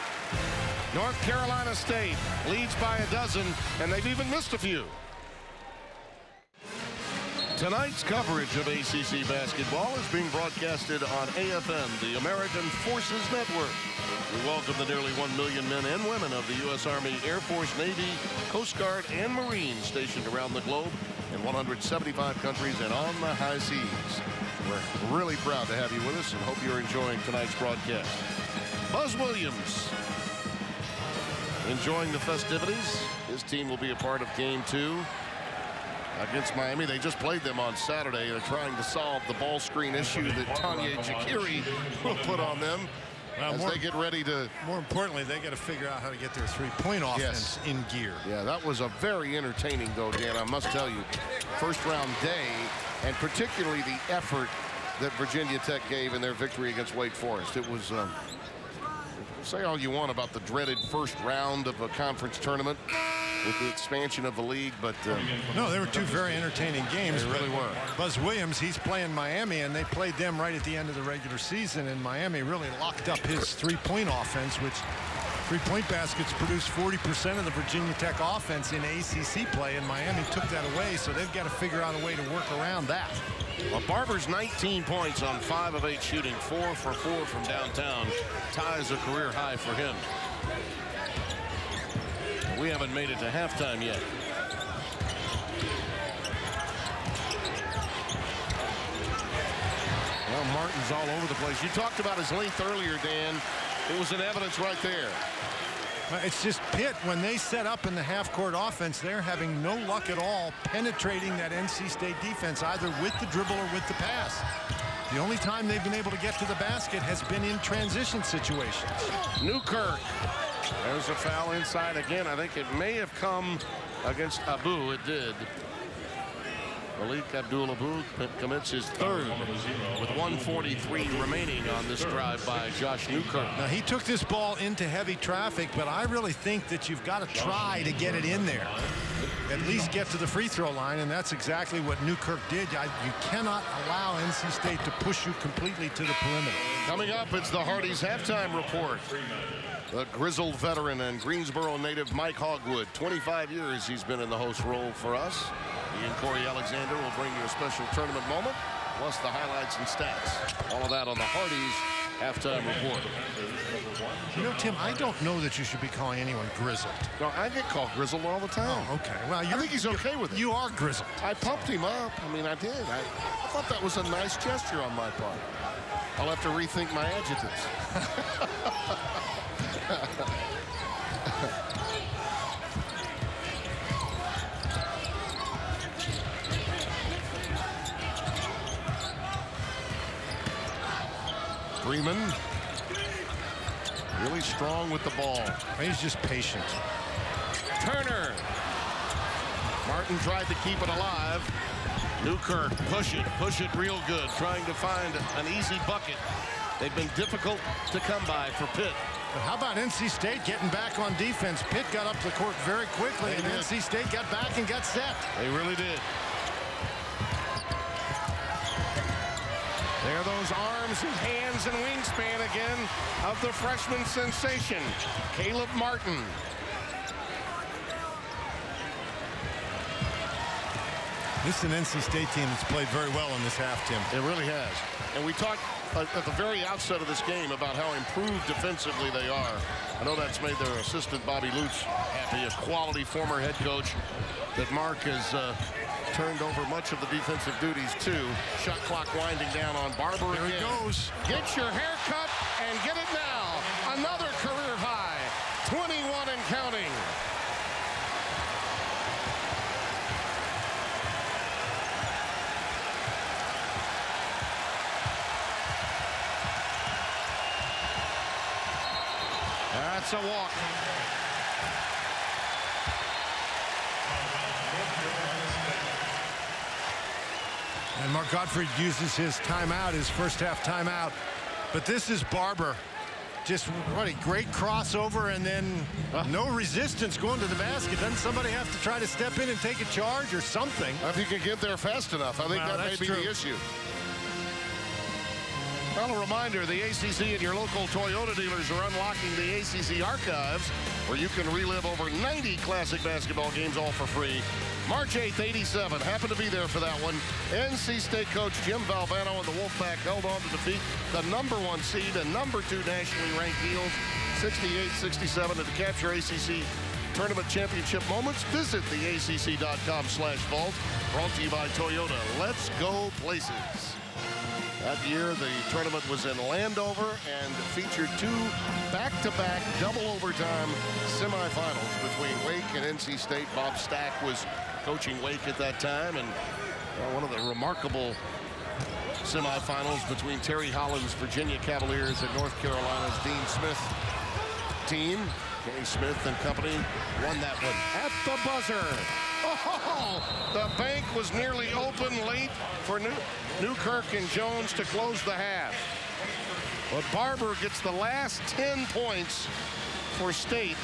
North Carolina State leads by a dozen, and they've even missed a few. Tonight's coverage of ACC basketball is being broadcasted on AFN, the American Forces Network. We welcome the nearly 1 million men and women of the U.S. Army, Air Force, Navy, Coast Guard, and Marines stationed around the globe in 175 countries and on the high seas. We're really proud to have you with us and hope you're enjoying tonight's broadcast. Buzz Williams enjoying the festivities. His team will be a part of Game 2 against Miami. They just played them on Saturday. They're trying to solve the ball screen issue that Tanya Jakiri will put on them as they get ready to... More importantly, they got to figure out how to get their three-point offense in gear. Yeah, that was a very entertaining, though, Dan, I must tell you. First-round day, and particularly the effort that Virginia Tech gave in their victory against Wake Forest. It was... say all you want about the dreaded first round of a conference tournament with the expansion of the league, but no, they were two very entertaining games. They really were. Buzz Williams, he's playing Miami, and they played them right at the end of the regular season, and Miami really locked up his three-point offense, which three-point baskets produced 40% of the Virginia Tech offense in ACC play, and Miami took that away, so they've got to figure out a way to work around that. Well, Barber's 19 points on 5 of 8 shooting, 4 for 4 from downtown, ties a career high for him. We haven't made it to halftime yet. Well, Martin's all over the place. You talked about his length earlier, Dan. It was in evidence right there. It's just Pitt, when they set up in the half-court offense, they're having no luck at all penetrating that NC State defense, either with the dribble or with the pass. The only time they've been able to get to the basket has been in transition situations. Newkirk. There's a foul inside again. I think it may have come against Abu. It did. Malik Abdul-Abu commits his third with 1:43 remaining on this drive by Josh Newkirk. Now, he took this ball into heavy traffic, but I really think that you've got to try to get it in there. At least get to the free throw line, and that's exactly what Newkirk did. You cannot allow NC State to push you completely to the perimeter. Coming up, it's the Hardy's halftime report. The grizzled veteran and Greensboro native Mike Hogwood. 25 years he's been in the host role for us. He and Corey Alexander will bring you a special tournament moment, plus the highlights and stats. All of that on the Hardy's halftime report. You know, Tim, I don't know that you should be calling anyone grizzled. No, I get called grizzled all the time. Oh, okay. Well, I think he's okay with it. You are grizzled. I pumped him up. I mean, I did. I thought that was a nice gesture on my part. I'll have to rethink my adjectives. Freeman really strong with the ball. He's just patient. Turner. Martin tried to keep it alive. Newkirk, push it real good, trying to find an easy bucket. They've been difficult to come by for Pitt. But how about NC State getting back on defense? Pitt got up the court very quickly, and NC State got back and got set. They really did. There are those arms and hands and wingspan again of the freshman sensation, Caleb Martin. This is an NC State team that's played very well in this half, Tim. It really has. And we talked at the very outset of this game about how improved defensively they are. I know that's made their assistant, Bobby Lutz, happy, a quality former head coach that Mark has turned over much of the defensive duties to. Shot clock winding down on Barber. There he goes. Get your hair cut and get it now. Another career high, 21 and counting. That's a walk. And Mark Gottfried uses his timeout, his first half timeout. But this is Barber. Just what a great crossover, and then no resistance going to the basket. Doesn't somebody have to try to step in and take a charge or something? If you can get there fast enough, I think that may be the issue. Well, a reminder, the ACC and your local Toyota dealers are unlocking the ACC archives, where you can relive over 90 classic basketball games all for free. March 8th, 87. Happened to be there for that one. NC State coach Jim Valvano and the Wolfpack held on to defeat the #1 seed and #2 nationally ranked Eagles, 68-67, and to capture ACC tournament championship moments, visit the ACC.com/vault. Brought to you by Toyota. Let's go places. That year, the tournament was in Landover and featured two back-to-back double overtime semifinals between Wake and NC State. Bob Stack was coaching Wake at that time, and one of the remarkable semifinals between Terry Holland's Virginia Cavaliers and North Carolina's Dean Smith team. Kenny Smith and company won that one at the buzzer. Oh, the bank was nearly open late for Newkirk and Jones to close the half. But Barber gets the last 10 points for State.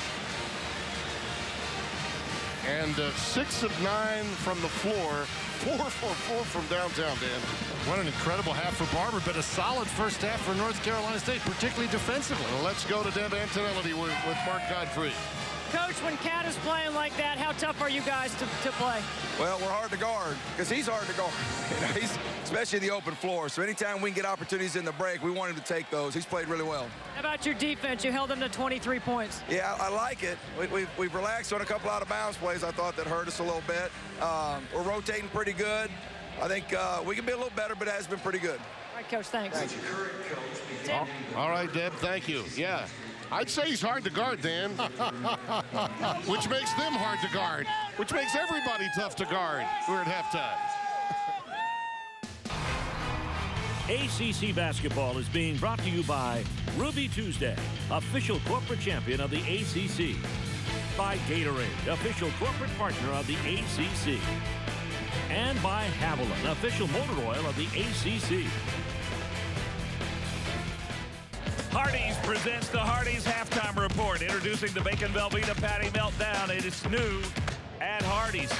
And 6 of 9 from the floor, 4 for 4 from downtown, Dan. What an incredible half for Barber, but a solid first half for North Carolina State, particularly defensively. Well, let's go to Deb Antonelli with Mark Gottfried. Coach, when Cat is playing like that, how tough are you guys to play? Well, we're hard to guard because he's hard to guard. He's especially the open floor. So anytime we can get opportunities in the break, we want him to take those. He's played really well. How about your defense? You held them to 23 points. Yeah, I like it. We've relaxed on a couple out of bounds plays I thought that hurt us a little bit. We're rotating pretty good. I think we can be a little better, but it has been pretty good. All right, Coach, thanks. All right, Deb, thank you. Yeah. I'd say he's hard to guard, Dan. Which makes them hard to guard. Which makes everybody tough to guard. We're at halftime. ACC basketball is being brought to you by Ruby Tuesday, official corporate champion of the ACC. By Gatorade, official corporate partner of the ACC. and by Haviland, official motor oil of the ACC. Hardee's presents the Hardee's Halftime Report. Introducing the Bacon Velveeta Patty Meltdown. It is new at Hardee's.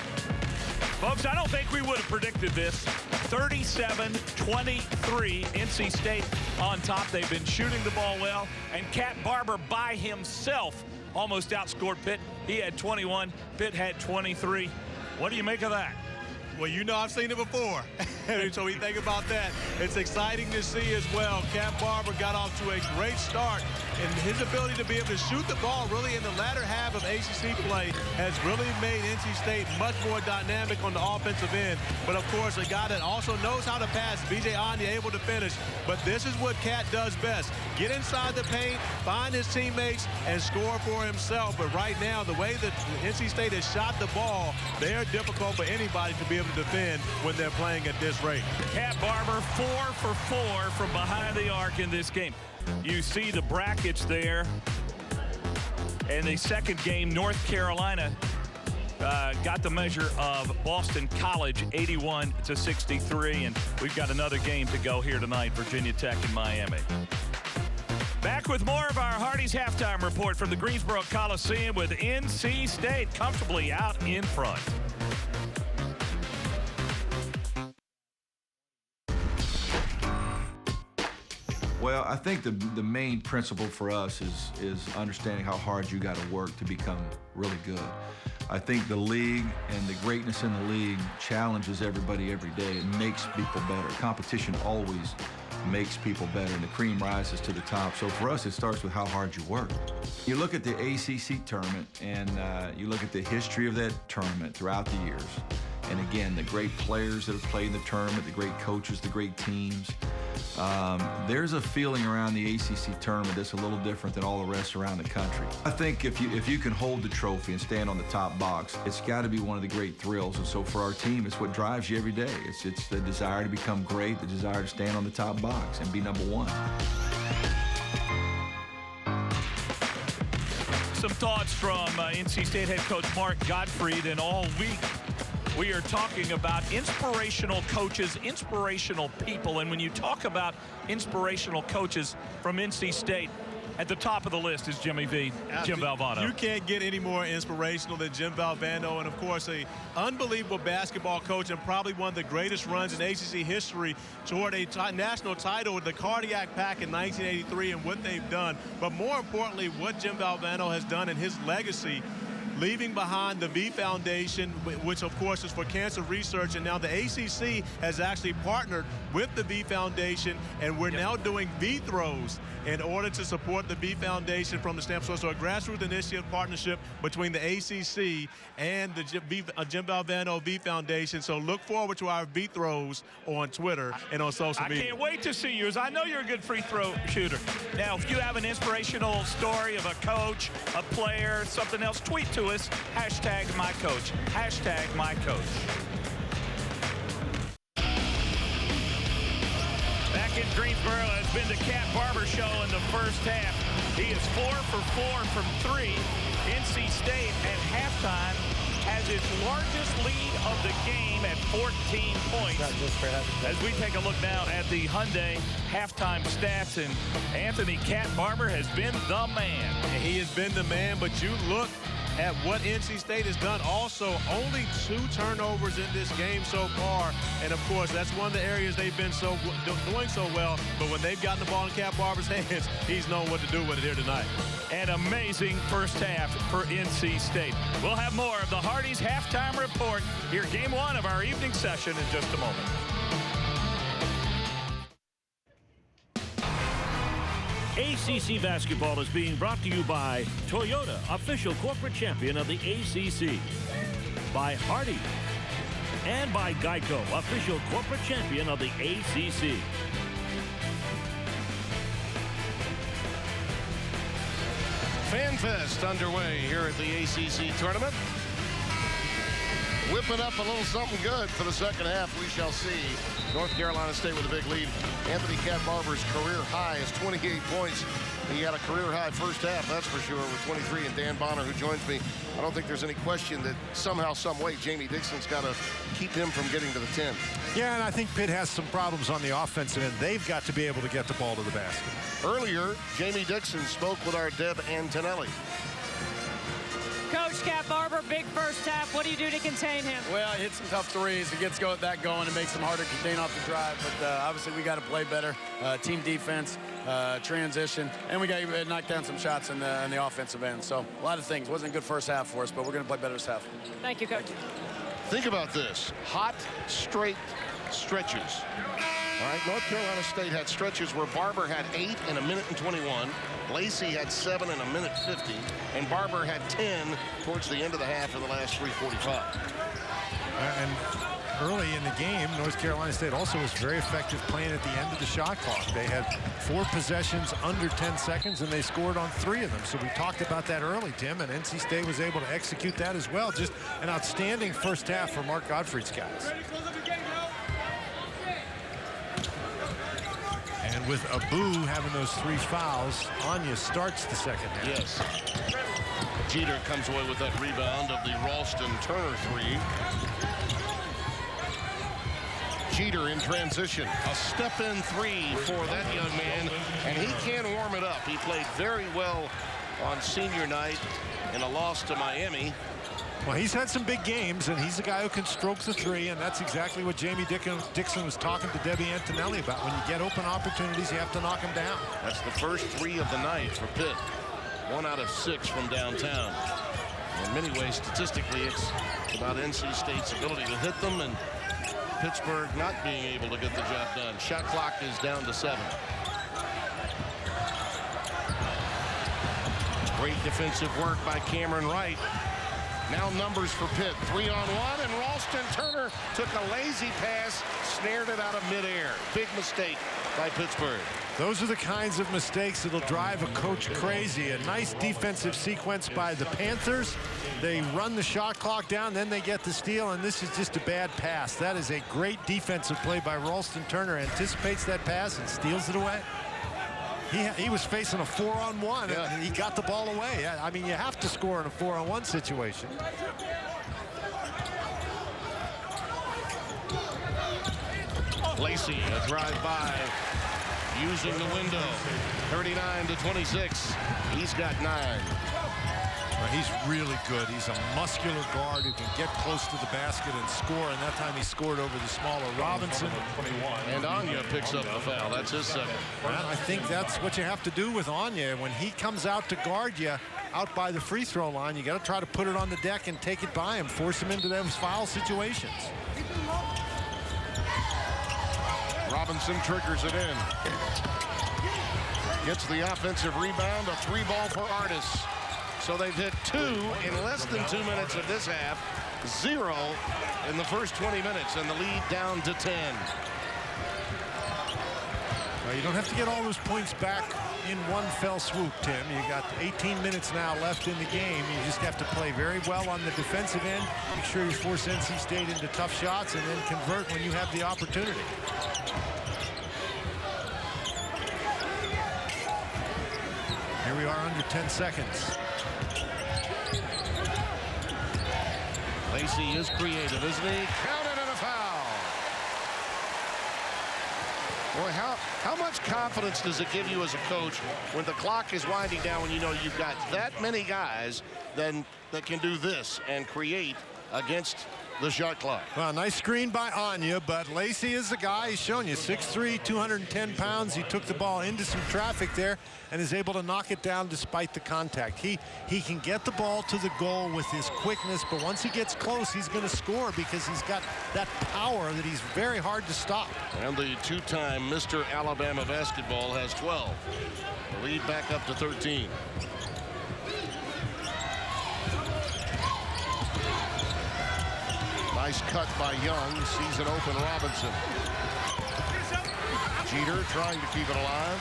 Folks, I don't think we would have predicted this. 37-23, NC State on top. They've been shooting the ball well. And Cat Barber by himself almost outscored Pitt. He had 21. Pitt had 23. What do you make of that? Well, you know I've seen it before. So we think about that. It's exciting to see as well. Cat Barber got off to a great start, and his ability to be able to shoot the ball really in the latter half of ACC play has really made NC State much more dynamic on the offensive end. But, of course, a guy that also knows how to pass, B.J. Anya, able to finish. But this is what Cat does best. Get inside the paint, find his teammates, and score for himself. But right now, the way that NC State has shot the ball, they are difficult for anybody to be able to defend when they're playing at this rate. Cat Barber 4 for 4 from behind the arc in this game. You see the brackets there. In the second game, North Carolina got the measure of Boston College 81-63, and we've got another game to go here tonight, Virginia Tech and Miami. Back with more of our Hardee's Halftime Report from the Greensboro Coliseum with NC State comfortably out in front. Well, I think the main principle for us is understanding how hard you got to work to become really good. I think the league and the greatness in the league challenges everybody every day. It makes people better. Competition always makes people better, and the cream rises to the top. So for us, it starts with how hard you work. You look at the ACC tournament, and you look at the history of that tournament throughout the years. And again, the great players that have played in the tournament, the great coaches, the great teams. There's a feeling around the ACC tournament that's a little different than all the rest around the country. I think if you can hold the trophy and stand on the top box, it's got to be one of the great thrills. And so for our team, it's what drives you every day. It's the desire to become great, the desire to stand on the top box and be number one. Some thoughts from NC State head coach Mark Gottfried, and all week we are talking about inspirational coaches, inspirational people. And when you talk about inspirational coaches from NC State, at the top of the list is Jimmy V, Jim Valvano. You can't get any more inspirational than Jim Valvano, and of course a unbelievable basketball coach and probably one of the greatest runs in ACC history toward a national title with the Cardiac Pack in 1983 and what they've done. But more importantly, what Jim Valvano has done in his legacy, leaving behind the V Foundation, which of course is for cancer research, and now the ACC has actually partnered with the V Foundation, and we're now doing V throws in order to support the V Foundation from the standpoint. So a grassroots initiative partnership between the ACC and the Jim Valvano V Foundation. So look forward to our V throws on Twitter and on social media. I can't wait to see yours. I know you're a good free throw shooter. Now, if you have an inspirational story of a coach, a player, something else, tweet to us, #mycoach, #mycoach. Back in Greensboro has been the Cat Barber show in the first half. He is 4 for 4 from 3. NC State at halftime has its largest lead of the game at 14 points. As we take a look now at the Hyundai halftime stats, and Anthony Cat Barber has been the man. He has been the man, but you look at what NC State has done. Also, only 2 turnovers in this game so far. And, of course, that's one of the areas they've been doing so well. But when they've gotten the ball in Cat Barber's hands, he's known what to do with it here tonight. An amazing first half for NC State. We'll have more of the Hardee's Halftime Report here, game 1 of our evening session in just a moment. ACC basketball is being brought to you by Toyota, official corporate champion of the ACC, by Hardee's, and by Geico, official corporate champion of the ACC. FanFest underway here at the ACC tournament. whipping up a little something good for the second half. We shall see. North Carolina State with a big lead. Anthony Cat Barber's career high is 28 points. He had a career high first half, that's for sure, with 23. And Dan Bonner, who joins me, I don't think there's any question that somehow, some way, Jamie Dixon's got to keep him from getting to the 10. Yeah, and I think Pitt has some problems on the offensive end. They've got to be able to get the ball to the basket. Earlier, Jamie Dixon spoke with our Deb Antonelli. Coach Cat Barber, big first half. What do you do to contain him? Well, he hits some tough threes. He gets that going and makes them harder to contain off the drive. But obviously, we got to play better. Team defense, transition, and we got to knock down some shots in the offensive end. So a lot of things. Wasn't a good first half for us, but we're going to play better this half. Thank you, Coach. Think about this. Hot, straight stretches. All right, North Carolina State had stretches where Barber had 8 in a minute and 21. Lacey had 7 in a minute 50. And Barber had 10 towards the end of the half in the last 3:45. And early in the game, North Carolina State also was very effective playing at the end of the shot clock. They had 4 possessions under 10 seconds, and they scored on 3 of them. So we talked about that early, Tim, and NC State was able to execute that as well. Just an outstanding first half for Mark Gottfried's guys. And with Abu having those 3 fouls, Anya starts the second half. Yes. Jeter comes away with that rebound of the Ralston Turner 3. Jeter in transition. A step-in 3 for that young man, and he can warm it up. He played very well on senior night in a loss to Miami. Well, he's had some big games, and he's a guy who can stroke the 3, and that's exactly what Jamie Dixon was talking to Debbie Antonelli about. When you get open opportunities, you have to knock them down. That's the first 3 of the night for Pitt. 1 out of 6 from downtown. In many ways, statistically, it's about NC State's ability to hit them and Pittsburgh not being able to get the job done. Shot clock is down to 7. Great defensive work by Cameron Wright. Now numbers for Pitt. 3-on-1, and Ralston Turner took a lazy pass, snared it out of midair. Big mistake by Pittsburgh. Those are the kinds of mistakes that'll drive a coach crazy. A nice defensive sequence by the Panthers. They run the shot clock down, then they get the steal, and this is just a bad pass. That is a great defensive play by Ralston Turner. Anticipates that pass and steals it away. He was facing a 4-on-1, yeah, and he got the ball away. I mean, you have to score in a 4-on-1 situation. Lacey, a drive-by, using the window. 39-26. He's got 9. He's really good. He's a muscular guard who can get close to the basket and score, and that time he scored over the smaller Robinson. And Anya picks up the foul. That's his second. Well, I think that's what you have to do with Anya. When he comes out to guard you out by the free throw line, you got to try to put it on the deck and take it by him, force him into those foul situations. Robinson triggers it in. Gets the offensive rebound, a 3-ball for Artis. So they've hit 2 in less than 2 minutes of this half, 0 in the first 20 minutes, and the lead down to 10. Well, you don't have to get all those points back in one fell swoop, Tim. You got 18 minutes now left in the game. You just have to play very well on the defensive end. Make sure you force NC State into tough shots and then convert when you have the opportunity. Here we are under 10 seconds. Lacey is creative, isn't he? Counted and a foul. Boy, how much confidence does it give you as a coach when the clock is winding down, when you know you've got that many guys that can do this and create against the shot clock? Well, nice screen by Anya, but Lacey is the guy. He's shown you 6'3", 210 pounds. He took the ball into some traffic there and is able to knock it down despite the contact. He can get the ball to the goal with his quickness, but once he gets close, he's going to score because he's got that power that he's very hard to stop. And the 2-time Mr. Alabama basketball has 12. The lead back up to 13. Nice cut by Young. Sees it open. Robinson. Jeter trying to keep it alive.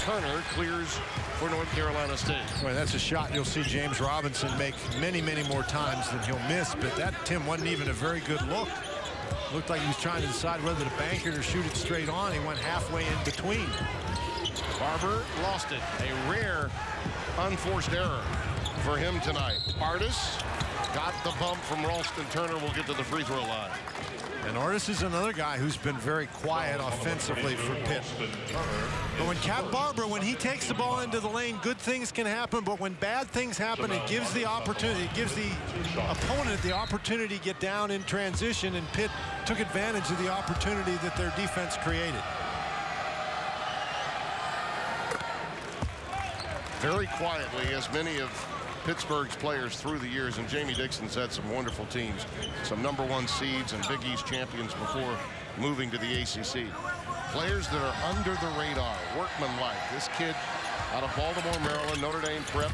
Turner clears for North Carolina State. Boy, that's a shot you'll see James Robinson make many, many more times than he'll miss. But that, Tim, wasn't even a very good look. Looked like he was trying to decide whether to bank it or shoot it straight on. He went halfway in between. Barber lost it. A rare unforced error for him tonight. Artis got the bump from Ralston Turner. Will get to the free throw line. And Artis is another guy who's been very quiet offensively for Pitt. But when Cat Barber, when he takes the ball into the lane, good things can happen. But when bad things happen, it gives the opportunity, it gives the opponent the opportunity to get down in transition. And Pitt took advantage of the opportunity that their defense created. Very quietly, as many of Pittsburgh's players through the years, and Jamie Dixon's had some wonderful teams, some #1 seeds and Big East champions before moving to the ACC. Players that are under the radar, workmanlike. This kid out of Baltimore, Maryland, Notre Dame prep,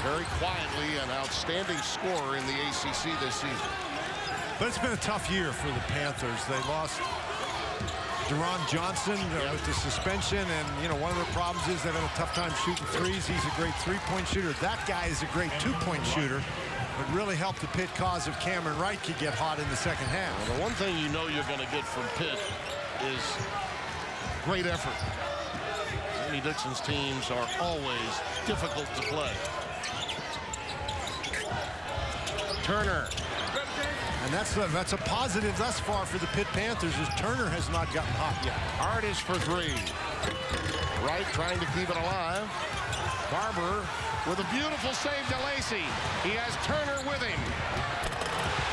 very quietly an outstanding scorer in the ACC this season. But it's been a tough year for the Panthers. They lost Deron Johnson with the suspension, and you know, one of their problems is they've had a tough time shooting threes. He's a great three-point shooter. That guy is a great two-point shooter. It really helped the Pitt cause if Cameron Wright could get hot in the second half. Well, the one thing you know you're going to get from Pitt is great effort. Jamie Dixon's teams are always difficult to play. Turner. And that's a positive thus far for the Pitt Panthers, as Turner has not gotten hot yet. Artis for three. Wright trying to keep it alive. Barber with a beautiful save to Lacey. He has Turner with him.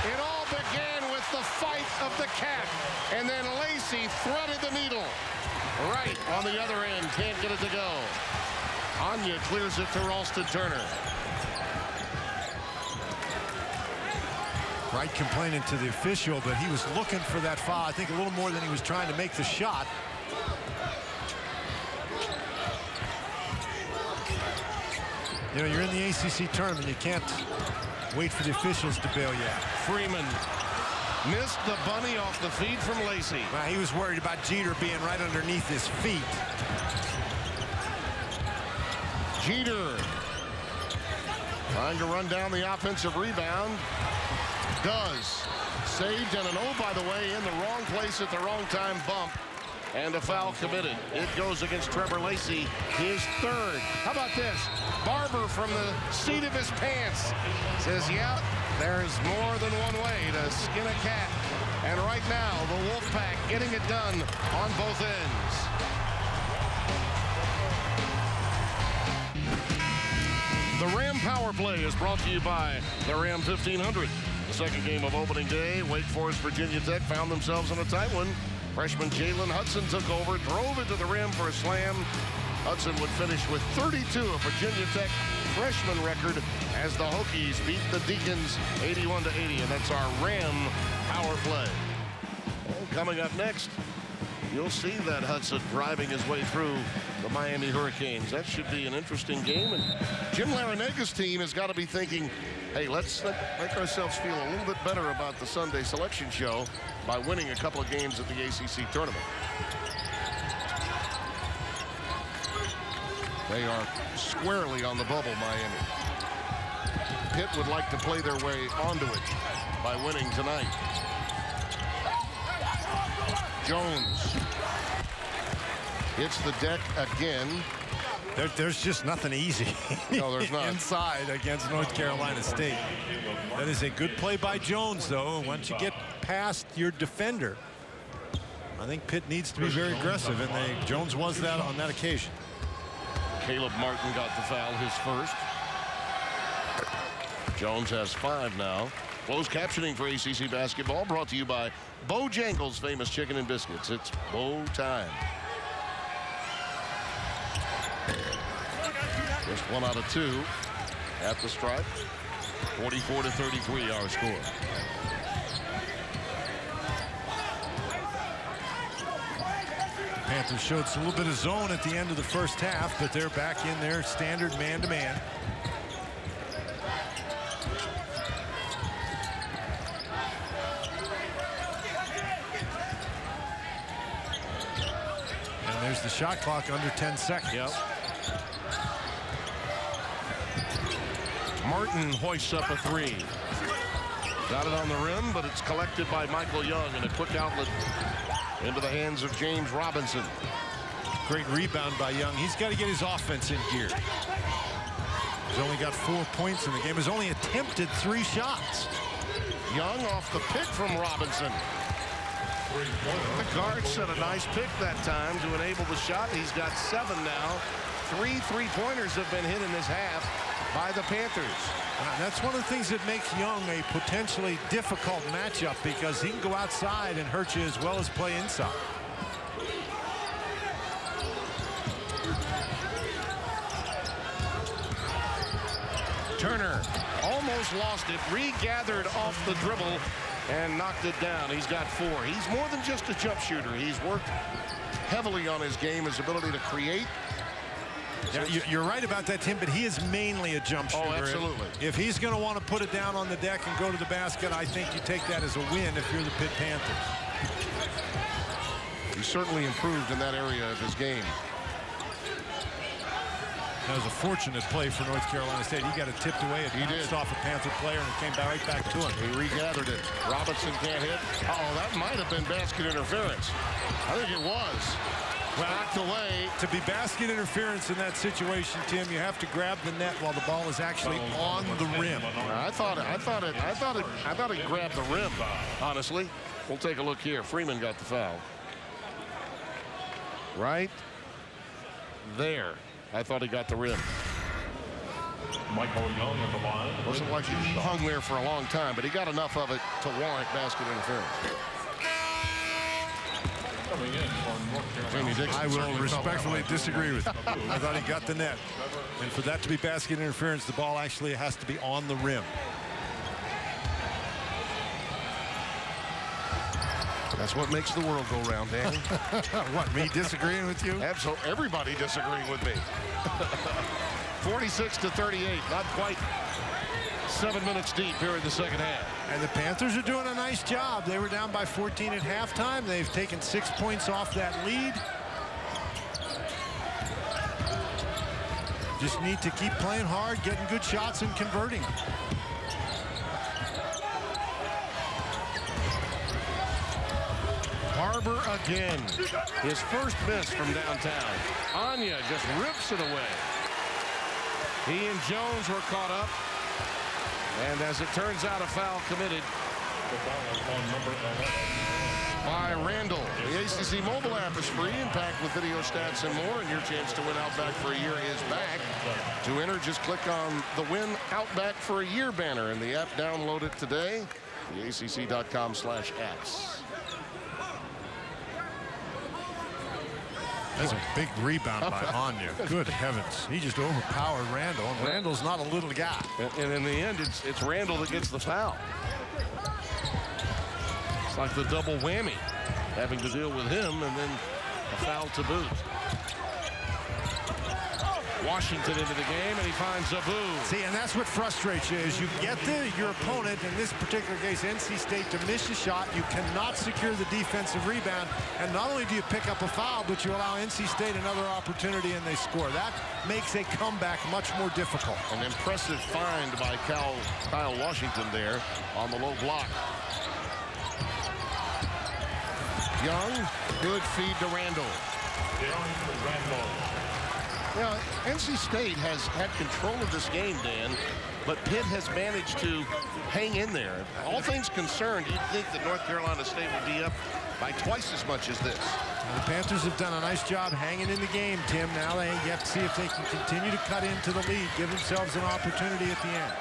It all began with the fight of the cat, and then Lacey threaded the needle. Wright on the other end, can't get it to go. Anya clears it to Ralston Turner. Wright complaining to the official, but he was looking for that foul, I think, a little more than he was trying to make the shot. You know, you're in the ACC tournament. You can't wait for the officials to bail you out. Freeman missed the bunny off the feed from Lacey. Well, he was worried about Jeter being right underneath his feet. Jeter trying to run down the offensive rebound. Does. Saved, and an by the way, in the wrong place at the wrong time bump. And a foul committed. It goes against Trevor Lacey, his third. How about this? Barber from the seat of his pants says, yeah, there's more than one way to skin a cat. And right now, the Wolfpack getting it done on both ends. The Ram Power Play is brought to you by the Ram 1500. The second game of opening day, Wake Forest, Virginia Tech found themselves in a tight one. Freshman Jalen Hudson took over, drove it to the rim for a slam. Hudson would finish with 32, a Virginia Tech freshman record, as the Hokies beat the Deacons 81-80, and that's our Ram Power Play. And coming up next, you'll see that Hudson driving his way through the Miami Hurricanes. That should be an interesting game, and Jim Larinaga's team has got to be thinking, hey, let's make ourselves feel a little bit better about the Sunday selection show by winning a couple of games at the ACC tournament. They are squarely on the bubble, Miami. Pitt would like to play their way onto it by winning tonight. Jones hits the deck again. There's just nothing easy. No, there's not. Inside against North Carolina State. That is a good play by Jones, though. Once you get past your defender, I think Pitt needs to be very aggressive, and Jones was that on that occasion. Caleb Martin got the foul, his first. Jones has 5 now. Closed captioning for ACC basketball brought to you by Bojangles' famous chicken and biscuits. It's bow time. Just 1 out of 2 at the stripe. 44-33 our score. Panthers showed a little bit of zone at the end of the first half, but they're back in their standard man-to-man. And there's the shot clock under 10 seconds. Yep. Martin hoists up a three. Got it on the rim, but it's collected by Michael Young, and a quick outlet into the hands of James Robinson. Great rebound by Young. He's got to get his offense in gear. He's only got 4 points in the game. He's only attempted 3 shots. Young off the pick from Robinson. The guard set a nice pick that time to enable the shot. He's got 7 now. 3 3-pointers have been hit in this half by the Panthers. That's one of the things that makes Young a potentially difficult matchup, because he can go outside and hurt you as well as play inside. Turner almost lost it, regathered off the dribble and knocked it down. He's got 4. He's more than just a jump shooter. He's worked heavily on his game, his ability to create. Yeah, you're right about that, Tim, but he is mainly a jump shooter. Oh, absolutely. If he's going to want to put it down on the deck and go to the basket, I think you take that as a win if you're the Pitt Panthers. He's certainly improved in that area of his game. That was a fortunate play for North Carolina State. He got it tipped away. It bounced off a Panther player and it came right back to him. He regathered it. Robinson can't hit. Uh-oh, that might have been basket interference. I think it was. Knocked away. To be basket interference in that situation, Tim, you have to grab the net while the ball is actually on the rim. I thought it grabbed the rim, honestly. We'll take a look here. Freeman got the foul. Right there. I thought he got the rim. Michael Young at the line. Wasn't like he hung there for a long time, but he got enough of it to warrant basket interference. Coming in for North Carolina. Jamie Dixon. I will respectfully disagree with you. I thought he got the net. And for that to be basket interference, the ball actually has to be on the rim. That's what makes the world go round, Danny. What, me disagreeing with you? Absolutely. Everybody disagreeing with me. 46-38. Not quite 7 minutes deep here in the second half. And the Panthers are doing a nice job. They were down by 14 at halftime. They've taken 6 points off that lead. Just need to keep playing hard, getting good shots, and converting. Barber again. His first miss from downtown. Anya just rips it away. He and Jones were caught up. And as it turns out, a foul committed by Randall. The ACC mobile app is free and packed with video stats and more. And your chance to win Outback for a year is back. To enter, just click on the Win Outback for a Year banner in the app. Download it today. The ACC.com/apps. That's a big rebound by Anya. Good heavens. He just overpowered Randall, and Randall's not a little guy. And in the end, it's Randall that gets the foul. It's like the double whammy, having to deal with him and then a foul to boot. Washington into the game, and he finds Abu. See, and that's what frustrates you, is you get your opponent, in this particular case, NC State, to miss a shot. You cannot secure the defensive rebound, and not only do you pick up a foul, but you allow NC State another opportunity, and they score. That makes a comeback much more difficult. An impressive find by Kyle Washington there on the low block. Young, good feed to Randall. You know, NC State has had control of this game, Dan, but Pitt has managed to hang in there. All things concerned, you'd think that North Carolina State would be up by twice as much as this. And the Panthers have done a nice job hanging in the game, Tim. Now they have to see if they can continue to cut into the lead, give themselves an opportunity at the end.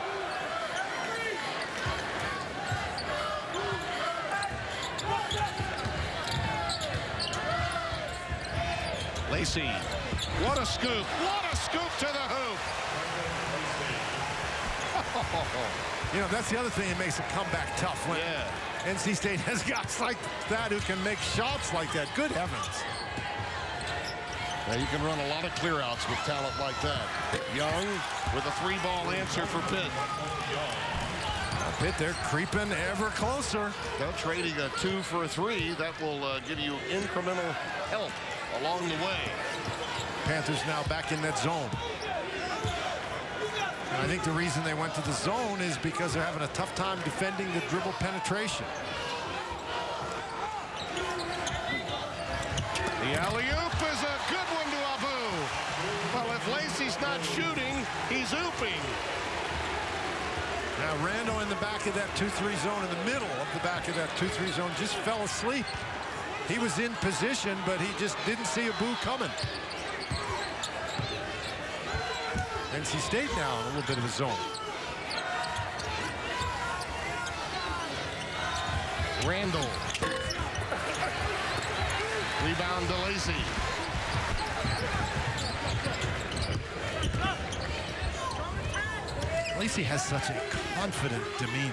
Lacey, what a scoop. What a scoop to the hoop. You know, that's the other thing that makes a comeback tough. When NC State has guys like that who can make shots like that. Good heavens. Now you can run a lot of clearouts with talent like that. Young with a 3-ball answer for Pitt. Pitt, they're creeping ever closer. They're trading a 2 for a 3. That will give you incremental help along the way. Panthers now back in that zone. I think the reason they went to the zone is because they're having a tough time defending the dribble penetration. The alley-oop is a good one to Abu. Well, if Lacey's not shooting, he's ooping. Now Rando in the back of that 2-3 zone, in the middle of the back of that 2-3 zone, just fell asleep. He was in position, but he just didn't see Abu coming. NC State now in a little bit of a zone. Randall. Rebound to Lacey. Lacey has such a confident demeanor.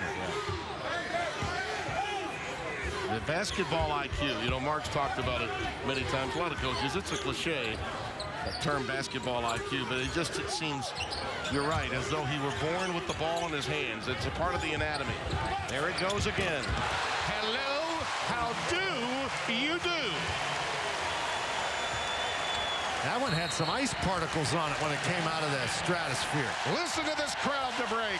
The basketball IQ, you know, Mark's talked about it many times. A lot of coaches, it's a cliche, that term basketball IQ, but it seems, you're right, as though he were born with the ball in his hands. It's a part of the anatomy. There it goes again. Hello, how do you do? That one had some ice particles on it when it came out of the stratosphere. Listen to this crowd to break.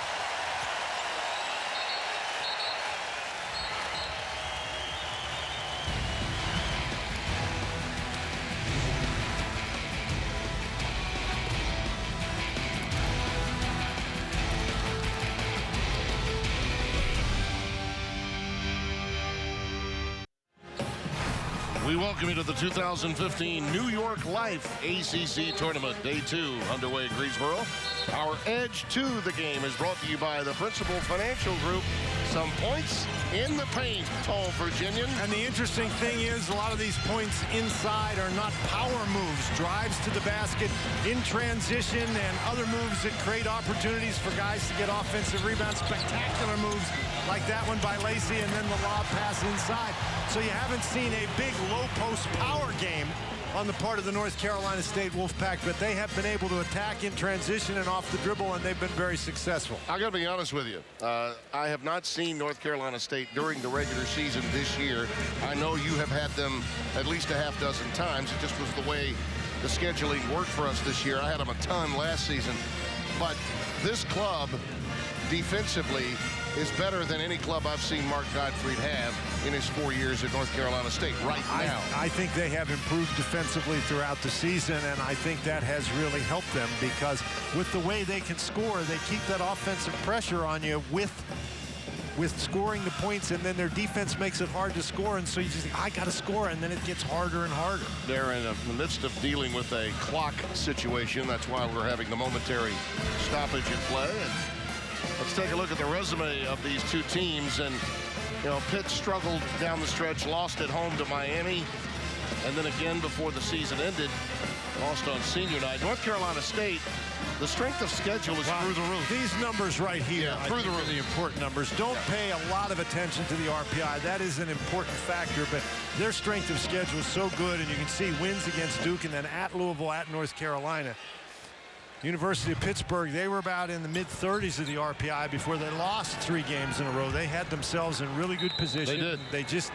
We welcome you to the 2015 New York Life ACC Tournament, Day 2, underway in Greensboro. Our edge to the game is brought to you by the Principal Financial Group. Some points in the paint, tall Virginian. And the interesting thing is, a lot of these points inside are not power moves. Drives to the basket in transition and other moves that create opportunities for guys to get offensive rebounds. Spectacular moves like that one by Lacey, and then the lob pass inside. So you haven't seen a big low-post power game on the part of the North Carolina State Wolfpack, but they have been able to attack in transition and off the dribble, and they've been very successful. I got to be honest with you. I have not seen North Carolina State during the regular season this year. I know you have had them at least a half dozen times. It just was the way the scheduling worked for us this year. I had them a ton last season. But this club, defensively, is better than any club I've seen Mark Gottfried have in his 4 years at North Carolina State right now. I think they have improved defensively throughout the season, and I think that has really helped them because with the way they can score, they keep that offensive pressure on you with scoring the points, and then their defense makes it hard to score, and so you just think, I got to score, and then it gets harder and harder. They're in the midst of dealing with a clock situation. That's why we're having the momentary stoppage in play. And let's take a look at the resume of these two teams. And, you know, Pitt struggled down the stretch, lost at home to Miami, and then again before the season ended, lost on senior night. North Carolina State, the strength of schedule is through the roof. These numbers right here, yeah, through the roof, are the important numbers. Don't pay a lot of attention to the RPI. That is an important factor, but their strength of schedule is so good, and you can see wins against Duke and then at Louisville, at North Carolina. University of Pittsburgh, they were about in the mid-30s of the RPI before they lost 3 games in a row. They had themselves in really good position. They did. They just,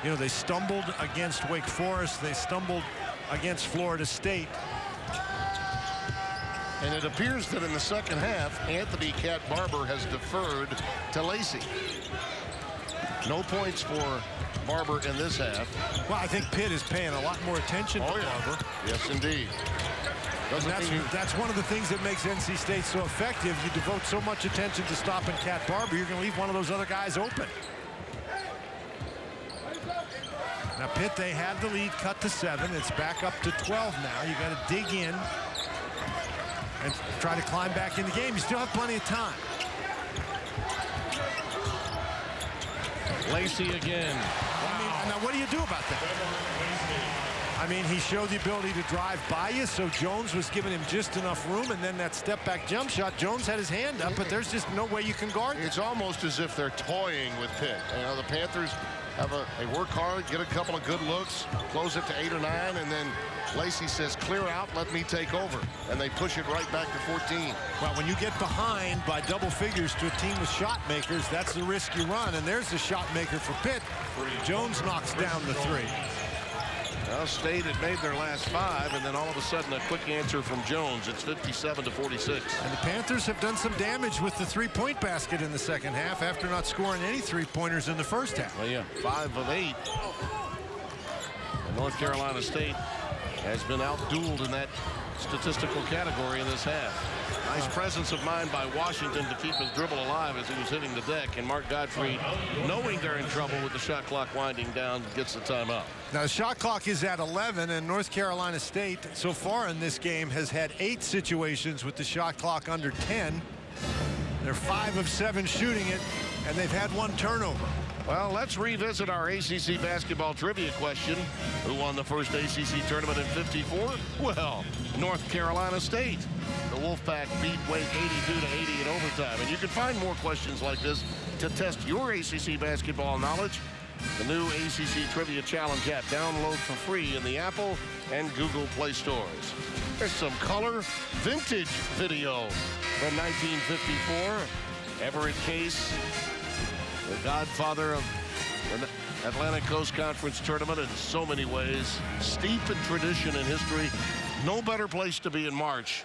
you know, they stumbled against Wake Forest. They stumbled against Florida State. And it appears that in the second half, Anthony Cat Barber has deferred to Lacey. No points for Barber in this half. Well, I think Pitt is paying a lot more attention to Barber. Yes, indeed. That's one of the things that makes NC State so effective. You devote so much attention to stopping Cat Barber, you're going to leave one of those other guys open. Now, Pitt, they have the lead cut to 7. It's back up to 12 now. You got to dig in and try to climb back in the game. You still have plenty of time. Lacey again. I mean, now what do you do about that? I mean, he showed the ability to drive by you, so Jones was giving him just enough room, and then that step-back jump shot, Jones had his hand up, but there's just no way you can guard it. It's almost as if they're toying with Pitt. You know, the Panthers they work hard, get a couple of good looks, close it to 8 or 9, and then Lacey says, clear out, let me take over. And they push it right back to 14. Well, when you get behind by double figures to a team with shot makers, that's the risk you run. And there's the shot maker for Pitt. Jones knocks down the 3. Well, State had made their last 5, and then all of a sudden a quick answer from Jones. It's 57-46. And the Panthers have done some damage with the three-point basket in the second half after not scoring any three-pointers in the first half. Well, yeah, 5 of 8. And North Carolina State has been outdueled in that statistical category in this half. Nice presence of mind by Washington to keep his dribble alive as he was hitting the deck. And Mark Godfrey, knowing they're in trouble with the shot clock winding down, gets the timeout. Now, the shot clock is at 11, and North Carolina State, so far in this game, has had 8 situations with the shot clock under 10. They're 5 of 7 shooting it, and they've had 1 turnover. Well, let's revisit our ACC basketball trivia question. Who won the first ACC tournament in '54? Well, North Carolina State. The Wolfpack beat Wake 82-80 in overtime. And you can find more questions like this to test your ACC basketball knowledge. The new ACC Trivia Challenge app. Download for free in the Apple and Google Play stores. There's some color vintage video from 1954. Everett Case, the godfather of the Atlantic Coast Conference tournament in so many ways. Steep in tradition and history. No better place to be in March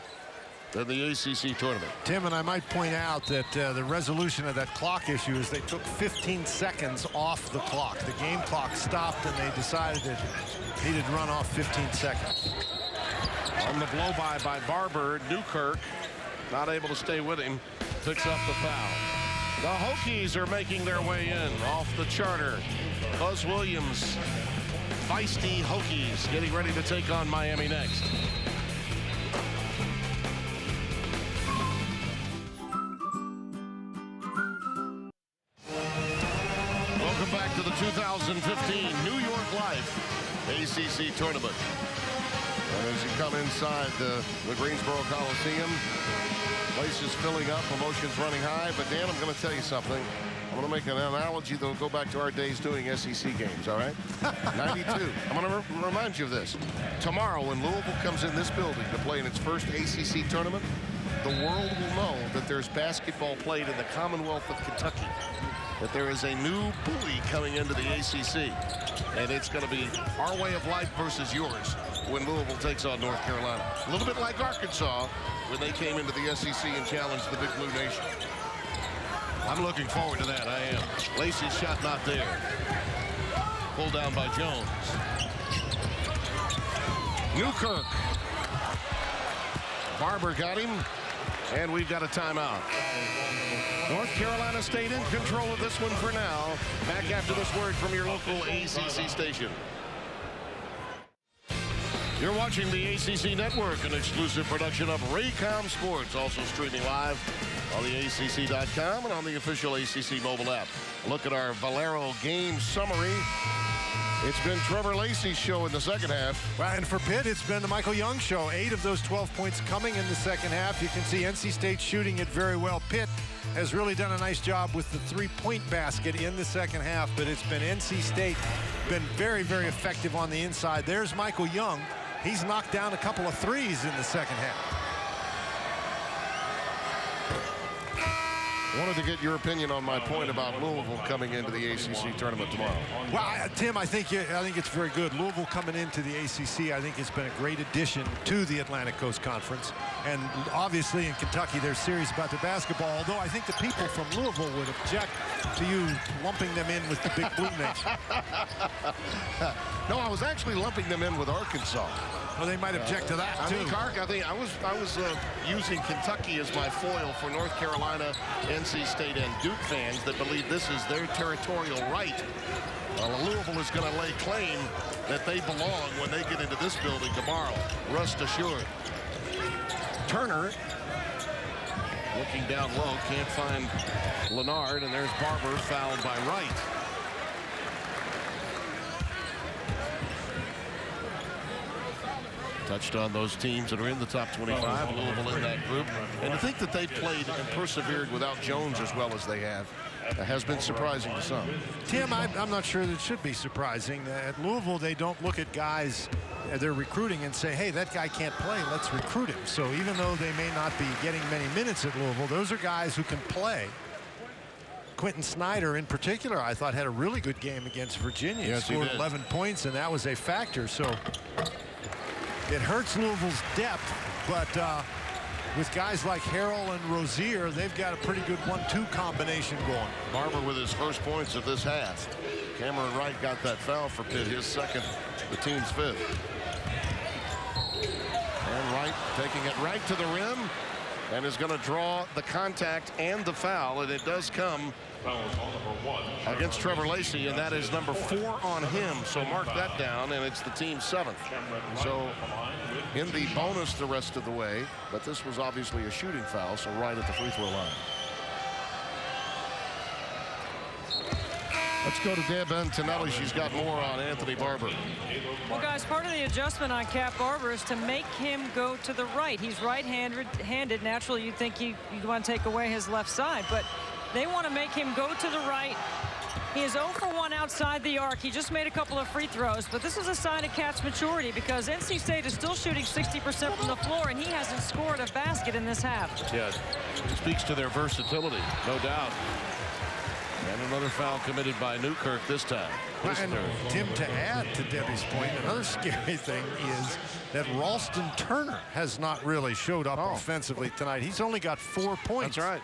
than the ACC tournament. Tim, and I might point out that the resolution of that clock issue is they took 15 seconds off the clock. The game clock stopped, and they decided it needed to run off 15 seconds. On the blow-by by Barber, Newkirk, not able to stay with him, picks up the foul. The Hokies are making their way in off the charter. Buzz Williams, feisty Hokies, getting ready to take on Miami next. Welcome back to the 2015 New York Life ACC tournament. And as you come inside the Greensboro Coliseum, place is filling up, emotions running high. But Dan, I'm going to tell you something. I'm going to make an analogy that will go back to our days doing SEC games, all right? 92. I'm going to remind you of this. Tomorrow, when Louisville comes in this building to play in its first ACC tournament, the world will know that there's basketball played in the Commonwealth of Kentucky, that there is a new bully coming into the ACC, and it's going to be our way of life versus yours when Louisville takes on North Carolina. A little bit like Arkansas when they came into the SEC and challenged the Big Blue Nation. I'm looking forward to that, I am. Lacey's shot not there. Pulled down by Jones. Newkirk. Barber got him, and we've got a timeout. North Carolina State in control of this one for now. Back after this word from your local ACC station. You're watching the ACC Network, an exclusive production of Raycom Sports, also streaming live on the ACC.com and on the official ACC mobile app. Look at our Valero game summary. It's been Trevor Lacey's show in the second half. Well, and for Pitt, it's been the Michael Young show. 8 of those 12 points coming in the second half. You can see NC State shooting it very well. Pitt has really done a nice job with the three-point basket in the second half, but it's been NC State been very, very effective on the inside. There's Michael Young. He's knocked down a couple of threes in the second half. Wanted to get your opinion on my point about Louisville coming into the ACC tournament tomorrow. Well, Tim, I think it's very good. Louisville coming into the ACC, I think it's been a great addition to the Atlantic Coast Conference. And obviously in Kentucky, they're serious about their basketball, although I think the people from Louisville would object to you lumping them in with the Big Blue Nation. No, I was actually lumping them in with Arkansas. Well, they might object to that, too. I think I was using Kentucky as my foil for North Carolina, NC State, and Duke fans that believe this is their territorial right. Louisville is going to lay claim that they belong when they get into this building tomorrow. Rest assured. Turner looking down low, can't find Leonard, and there's Barber fouled by Wright. Touched on those teams that are in the top 25, Louisville in that group. And to think that they've played and persevered without Jones as well as they have has been surprising to some. Tim, I'm not sure that it should be surprising. At Louisville, they don't look at guys they're recruiting and say, hey, that guy can't play, let's recruit him. So even though they may not be getting many minutes at Louisville, those are guys who can play. Quentin Snyder in particular, I thought, had a really good game against Virginia. Yes, he scored 11 points, and that was a factor. So it hurts Louisville's depth, but with guys like Harrell and Rozier, they've got a pretty good 1-2 combination going. Barber with his first points of this half. Cameron Wright got that foul for Pitt, his second, the team's fifth. And Wright taking it right to the rim and is going to draw the contact and the foul, and it does come against Trevor Lacey, and that is number 4 on him. So mark that down, and it's the team's 7th. So in the bonus the rest of the way, but this was obviously a shooting foul, so right at the free throw line. Let's go to Deb Antonelli. She's got more on Anthony Barber. Well, guys, part of the adjustment on Cat Barber is to make him go to the right. He's right-handed. Naturally, you'd think you'd want to take away his left side, but they want to make him go to the right. He is 0 for 1 outside the arc. He just made a couple of free throws, but this is a sign of Cat's maturity because NC State is still shooting 60% from the floor, and he hasn't scored a basket in this half. Yeah, it speaks to their versatility, no doubt. And another foul committed by Newkirk this time. And Tim, to add to Debbie's point, another scary thing is that Ralston Turner has not really showed up offensively tonight. He's only got 4 points. That's right.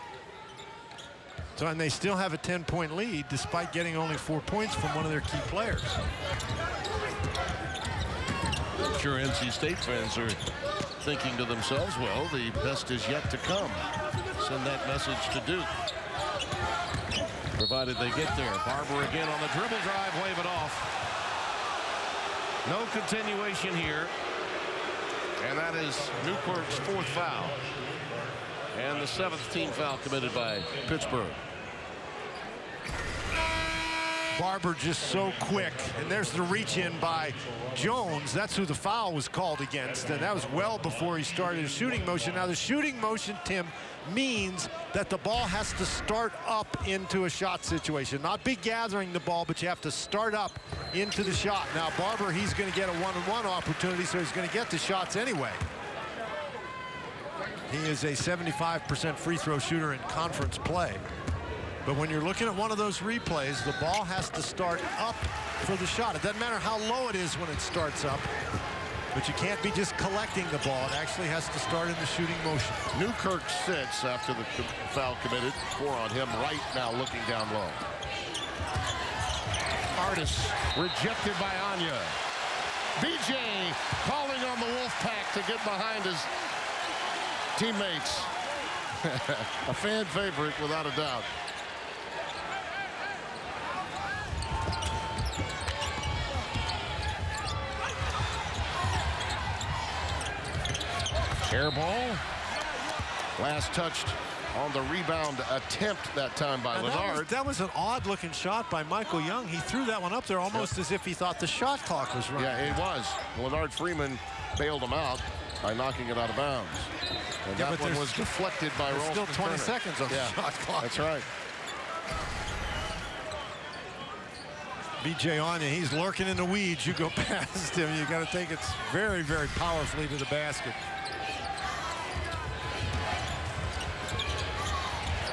So, and they still have a 10-point lead despite getting only 4 points from one of their key players. I'm sure NC State fans are thinking to themselves, well, the best is yet to come. Send that message to Duke. Provided they get there. Barber again on the dribble drive, wave it off. No continuation here. And that is Newkirk's 4th foul. And the 7th team foul committed by Pittsburgh. Barber just so quick, and there's the reach in by Jones. That's who the foul was called against, and that was well before he started his shooting motion. Now the shooting motion, Tim, means that the ball has to start up into a shot situation, not be gathering the ball, but you have to start up into the shot. Now Barber, he's going to get a one-on-one opportunity, so he's going to get the shots anyway. He is a 75% free throw shooter in conference play. But when you're looking at one of those replays, the ball has to start up for the shot. It doesn't matter how low it is when it starts up, but you can't be just collecting the ball. It actually has to start in the shooting motion. Newkirk 6 after the foul committed. 4 on him right now, looking down low. Artis rejected by Anya. BJ calling on the Wolfpack to get behind his teammates. A fan favorite without a doubt. Air ball. Last touched on the rebound attempt that time by Leonard. That was an odd-looking shot by Michael Young. He threw that one up there almost as if he thought the shot clock was running. Yeah, it was. Leonard Freeman bailed him out by knocking it out of bounds. And that one was deflected by Ralston Still 20 Turner. seconds on the shot clock. That's right. BJ Anya, he's lurking in the weeds. You go past him, you got to take it very, very powerfully to the basket.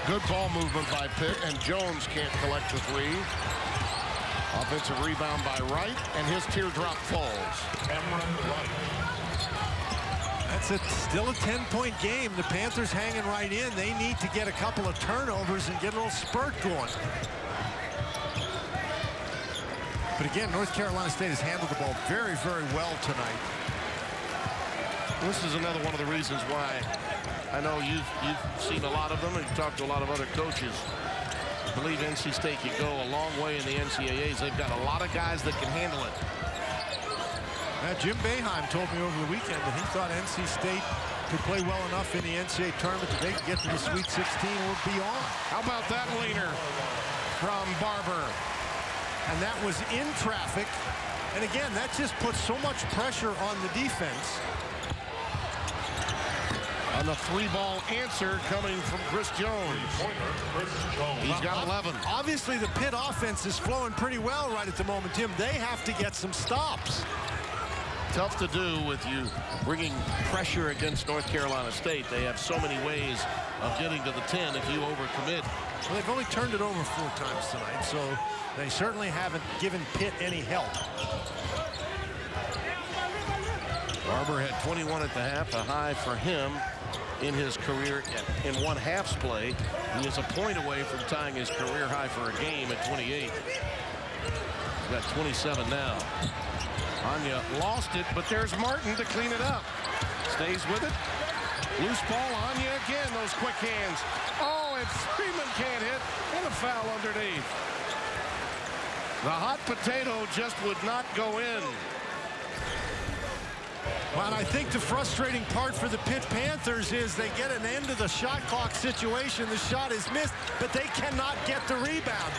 Good ball movement by Pitt, and Jones can't collect the 3. Offensive rebound by Wright, and his teardrop falls. That's still a 10-point game. The Panthers hanging right in. They need to get a couple of turnovers and get a little spurt going. But again, North Carolina State has handled the ball very, very well tonight. This is another one of the reasons why I know you've seen a lot of them and you've talked to a lot of other coaches. I believe NC State can go a long way in the NCAAs. They've got a lot of guys that can handle it. Jim Boeheim told me over the weekend that he thought NC State could play well enough in the NCAA tournament that they could get to the Sweet 16 or beyond. How about that leaner from Barber? And that was in traffic. And again, that just puts so much pressure on the defense. On the 3-ball answer coming from Chris Jones. He's got 11. Obviously, the Pitt offense is flowing pretty well right at the moment, Tim. They have to get some stops. tough to do with you bringing pressure against North Carolina State. They have so many ways of getting to the 10 if you overcommit. Well, they've only turned it over 4 times tonight, so they certainly haven't given Pitt any help. Barber had 21 at the half, a high for him in his career in 1/2's play. He is a point away from tying his career high for a game at 28. He's got 27 now. Anya lost it, but there's Martin to clean it up. Stays with it. Loose ball, Anya again, those quick hands. Oh, and Freeman can't hit, and a foul underneath. The hot potato just would not go in. Well, and I think the frustrating part for the Pitt Panthers is they get an end of the shot clock situation. The shot is missed, but they cannot get the rebound.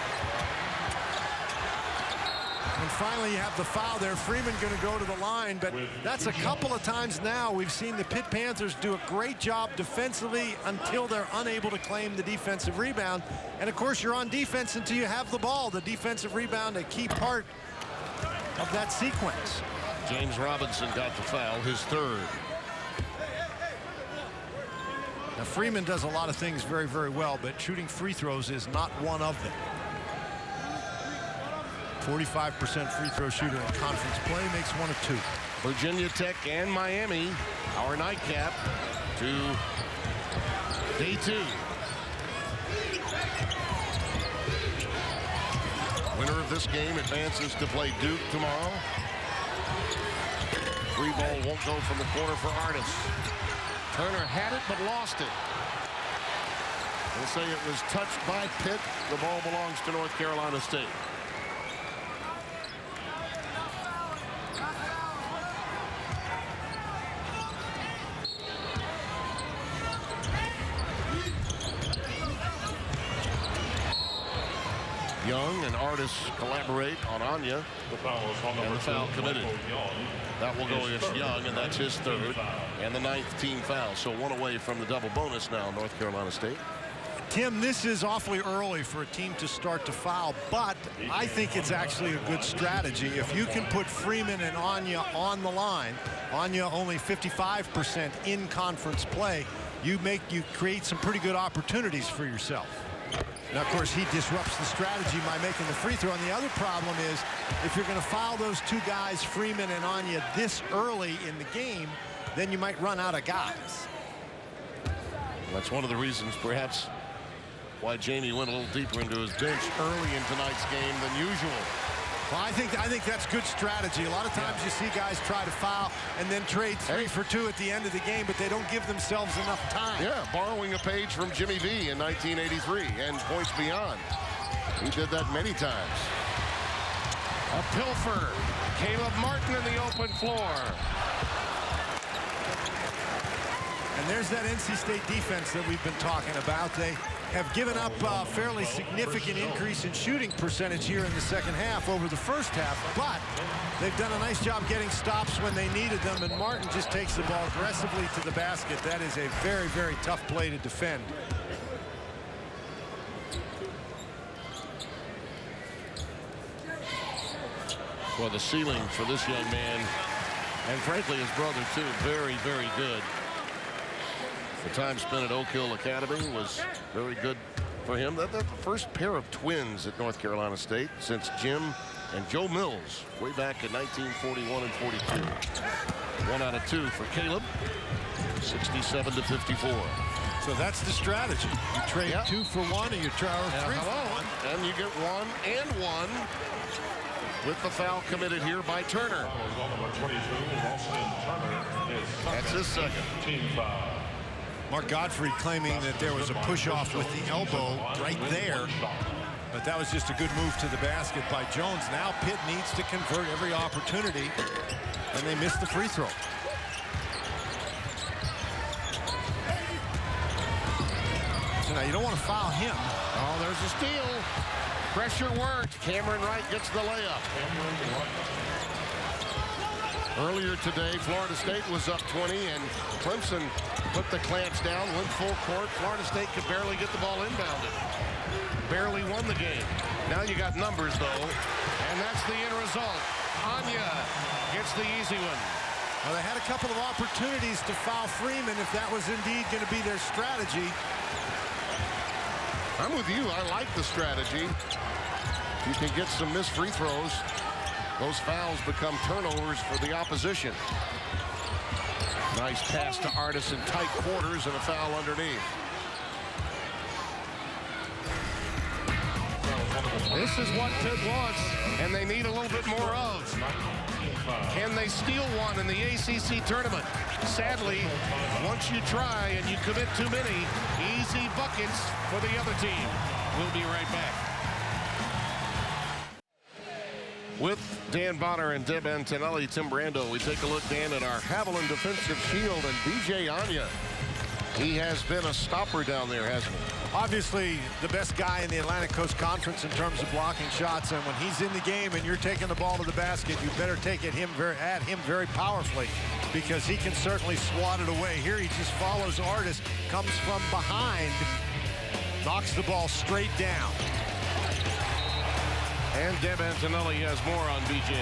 And finally, you have the foul there. Freeman going to go to the line, but that's a couple of times now we've seen the Pitt Panthers do a great job defensively until they're unable to claim the defensive rebound. And, of course, you're on defense until you have the ball. The defensive rebound, a key part of that sequence. James Robinson got the foul, his 3rd. Now, Freeman does a lot of things very, very well, but shooting free throws is not one of them. 45% free throw shooter in conference play, makes 1 of 2. Virginia Tech and Miami, our nightcap, to day 2. Winner of this game advances to play Duke tomorrow. Free ball won't go from the corner for Artis. Turner had it but lost it. We'll say it was touched by Pitt. The ball belongs to North Carolina State. Young and Artis collaborate on Anya. And the foul committed. That will go against Young, and that's his 3rd. And the 9th team foul. So 1 away from the double bonus now, North Carolina State. Tim, this is awfully early for a team to start to foul, but I think it's actually a good strategy. If you can put Freeman and Anya on the line, Anya only 55% in conference play, you create some pretty good opportunities for yourself. Now, of course, he disrupts the strategy by making the free throw. And the other problem is, if you're going to foul those 2 guys, Freeman and Anya, this early in the game, then you might run out of guys. That's one of the reasons, perhaps, why Jamie went a little deeper into his bench early in tonight's game than usual. Well, I think that's good strategy. A lot of times you see guys try to foul and then trade 3 for 2 at the end of the game, but they don't give themselves enough time. Yeah, borrowing a page from Jimmy V in 1983 and points beyond. He did that many times. A pilfer. Caleb Martin in the open floor. And there's that NC State defense that we've been talking about. They have given up a fairly significant increase in shooting percentage here in the second half over the first half, but they've done a nice job getting stops when they needed them, and Martin just takes the ball aggressively to the basket. That is a very, very tough play to defend. Well, the ceiling for this young man, and frankly his brother too, very, very good. The time spent at Oak Hill Academy was very good for him. That's the first pair of twins at North Carolina State since Jim and Joe Mills way back in 1941 and 42. 1 out of 2 for Caleb. 67-54. So that's the strategy. You trade 2 for 1, and you try 3 for 1. And you get 1 and 1 with the foul committed here by Turner. That's his 2nd. Team foul. Mark Godfrey claiming that there was a push-off with the elbow right there, but that was just a good move to the basket by Jones. Now Pitt needs to convert every opportunity, and they missed the free throw. So now you don't want to foul him. Oh, there's a steal. Pressure worked. Cameron Wright gets the layup. Earlier today, Florida State was up 20, and Clemson put the clamps down, went full court. Florida State could barely get the ball inbounded. Barely won the game. Now you got numbers, though, and that's the end result. Anya gets the easy one. Well, they had a couple of opportunities to foul Freeman if that was indeed going to be their strategy. I'm with you. I like the strategy. You can get some missed free throws. Those fouls become turnovers for the opposition. Nice pass to Artis in tight quarters and a foul underneath. This is what Pitt wants, and they need a little bit more of. Can they steal one in the ACC tournament? Sadly, once you try and you commit too many, easy buckets for the other team. We'll be right back. With Dan Bonner and Deb Antonelli, Tim Brando, we take a look, Dan, at our Haviland defensive shield and BJ Anya. He has been a stopper down there, hasn't he? Obviously, the best guy in the Atlantic Coast Conference in terms of blocking shots, and when he's in the game and you're taking the ball to the basket, you better take it at him very powerfully, because he can certainly swat it away. Here he just follows Artis, comes from behind, knocks the ball straight down. And Deb Antonelli has more on BJ.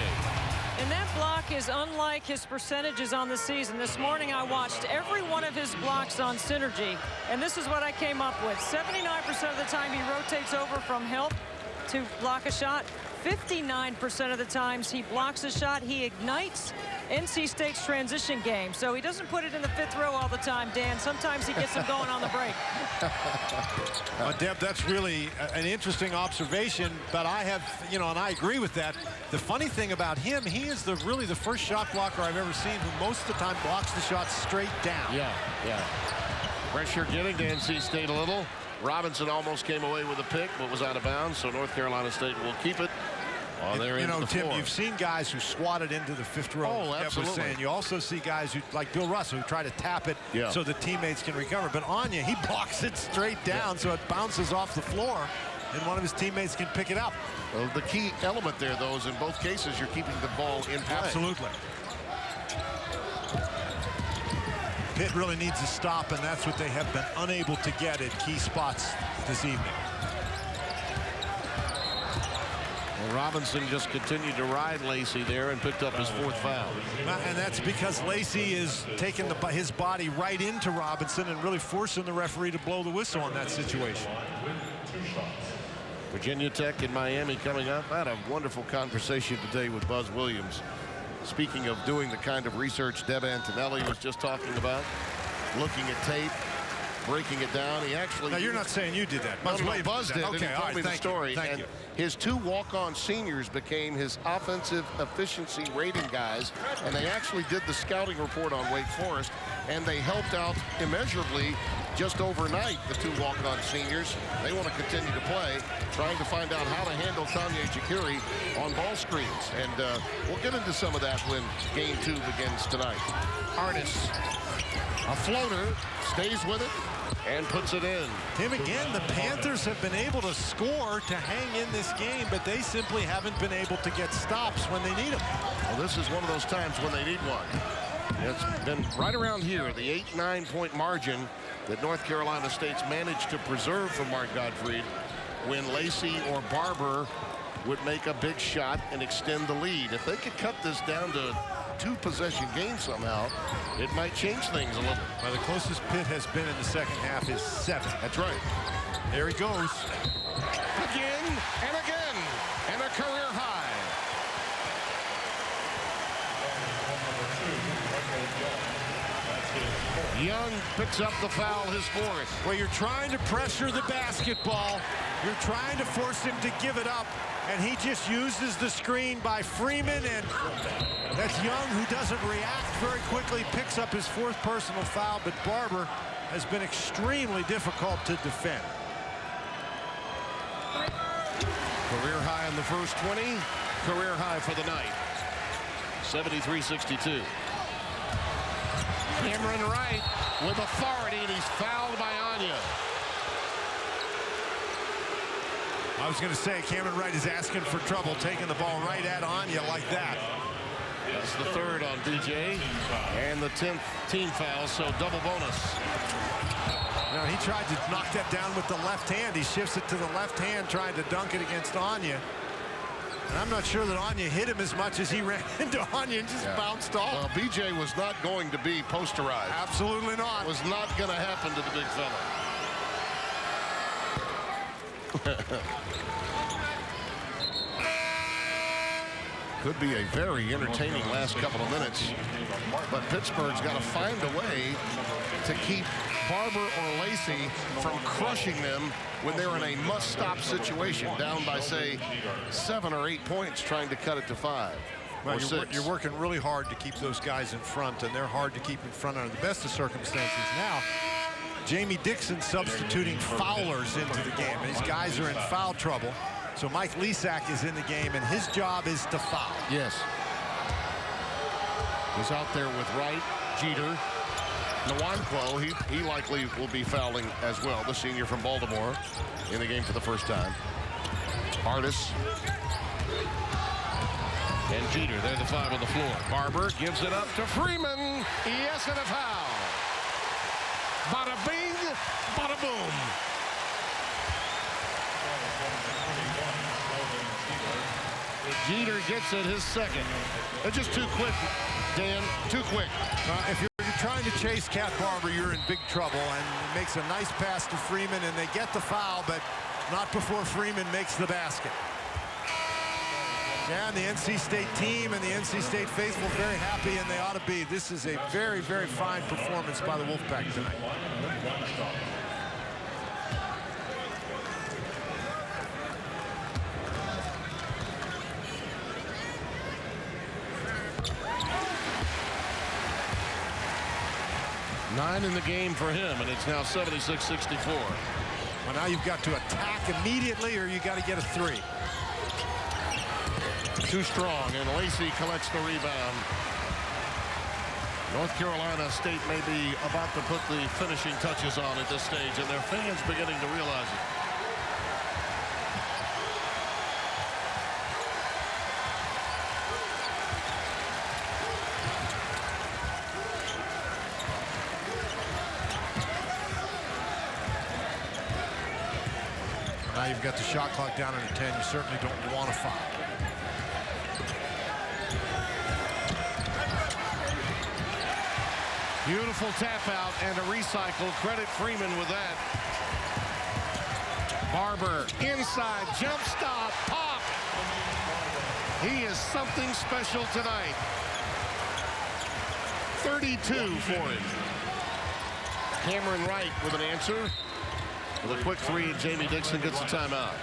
And that block is unlike his percentages on the season. This morning I watched every one of his blocks on Synergy, and this is what I came up with. 79% of the time he rotates over from help to block a shot. 59% of the times he blocks a shot, he ignites NC State's transition game. So he doesn't put it in the fifth row all the time, Dan. Sometimes he gets them going on the break. Deb, that's really an interesting observation, but I have, and I agree with that. The funny thing about him, he is really the first shot blocker I've ever seen who most of the time blocks the shot straight down. Yeah. Pressure getting to NC State a little. Robinson almost came away with a pick, but was out of bounds, so North Carolina State will keep it. Tim, you've seen guys who swatted into the fifth row. Oh, absolutely. You also see guys who, like Bill Russell, who try to tap it so the teammates can recover. But Anya, he blocks it straight down, so it bounces off the floor, and one of his teammates can pick it up. Well, the key element there, though, is in both cases you're keeping the ball in play. Absolutely. Pitt really needs a stop, and that's what they have been unable to get at key spots this evening. Well, Robinson just continued to ride Lacey there and picked up his fourth foul. And that's because Lacey is taking his body right into Robinson and really forcing the referee to blow the whistle on that situation. Virginia Tech and Miami coming up. I had a wonderful conversation today with Buzz Williams. Speaking of doing the kind of research Deb Antonelli was just talking about, looking at tape, breaking it down. He actually... Now, you're not saying you did that. Buzz did. Okay, and he told me the story. Thank you. His two walk-on seniors became his offensive efficiency rating guys, and they actually did the scouting report on Wake Forest, and they helped out immeasurably just overnight, the two walk-on seniors. They want to continue to play, trying to find out how to handle Tanya Jakiri on ball screens. And we'll get into some of that when game 2 begins tonight. Artis, a floater, stays with it, and puts it in. Tim, again, the Panthers have been able to score to hang in this game, but they simply haven't been able to get stops when they need them. Well, this is one of those times when they need one. It's been right around here, the 8-9 point margin that North Carolina State's managed to preserve from Mark Gottfried when Lacey or Barber would make a big shot and extend the lead. If they could cut this down to 2-possession game somehow, it might change things a little. Well, the closest Pitt has been in the second half is 7. That's right. There he goes. Again and again, and a career high. Young picks up the foul, his fourth. Well, you're trying to pressure the basketball. You're trying to force him to give it up, and he just uses the screen by Freeman, and that's Young, who doesn't react very quickly, picks up his 4th personal foul, but Barber has been extremely difficult to defend. Career high in the first 20, career high for the night. 73-62. Cameron Wright with authority, and he's fouled by Anya. I was going to say, Cameron Wright is asking for trouble, taking the ball right at Anya like that. That's the 3rd on BJ, and the 10th team foul, so double bonus. Now, he tried to knock that down with the left hand. He shifts it to the left hand, trying to dunk it against Anya. And I'm not sure that Anya hit him as much as he ran into Anya and just bounced off. Well, BJ was not going to be posterized. Absolutely not. Was not going to happen to the big fella. Could be a very entertaining last couple of minutes. But Pittsburgh's got to find a way to keep Barber or Lacey from crushing them when they're in a must-stop situation, down by, say, 7 or 8 points, trying to cut it to 5 or 6. You're working really hard to keep those guys in front, and they're hard to keep in front under the best of circumstances. Now, Jamie Dixon substituting foulers into the game. These guys are in foul trouble. So Mike Lesak is in the game, and his job is to foul. Yes. He's out there with Wright, Jeter, Nwankwo. He likely will be fouling as well, the senior from Baltimore, in the game for the first time. Artis. And Jeter, they're the 5 on the floor. Barber gives it up to Freeman. Yes, and a foul. Bada bing, bada boom. Jeter gets it, his second. It's just too quick, Dan, too quick. If you're trying to chase Cat Barber, you're in big trouble, and he makes a nice pass to Freeman, and they get the foul, but not before Freeman makes the basket. Yeah, and the NC State team and the NC State faithful very happy, and they ought to be. This is a very, very fine performance by the Wolfpack tonight. Nine in the game for him, and it's now 76-64. Well, now you've got to attack immediately, or you got to get a 3. Too strong, and Lacey collects the rebound. North Carolina State may be about to put the finishing touches on at this stage, and their fans beginning to realize it. Now you've got the shot clock down under 10. You certainly don't want to foul. Beautiful tap out and a recycle. Credit Freeman with that. Barber inside, jump stop, pop. He is something special tonight. 32 for him. Cameron Wright with an answer. With a quick 3, and Jamie Dixon gets a timeout.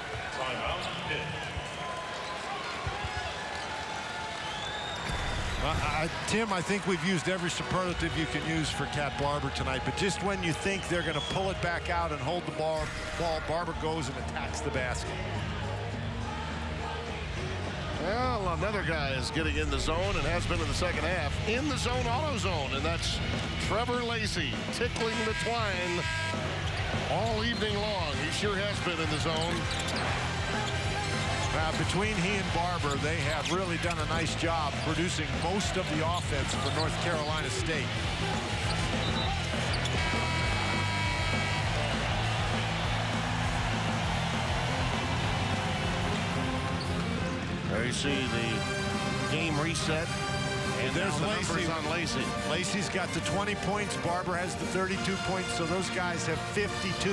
Tim, I think we've used every superlative you can use for Cat Barber tonight, but just when you think they're going to pull it back out and hold the ball, Barber goes and attacks the basket. Well, another guy is getting in the zone and has been in the second half. In the zone, auto zone, and that's Trevor Lacey tickling the twine all evening long. He sure has been in the zone. Between he and Barber, they have really done a nice job producing most of the offense for North Carolina State. There you see the game reset. And there's the Lacey. On Lacey. Lacey's got the 20 points. Barber has the 32 points. So those guys have 52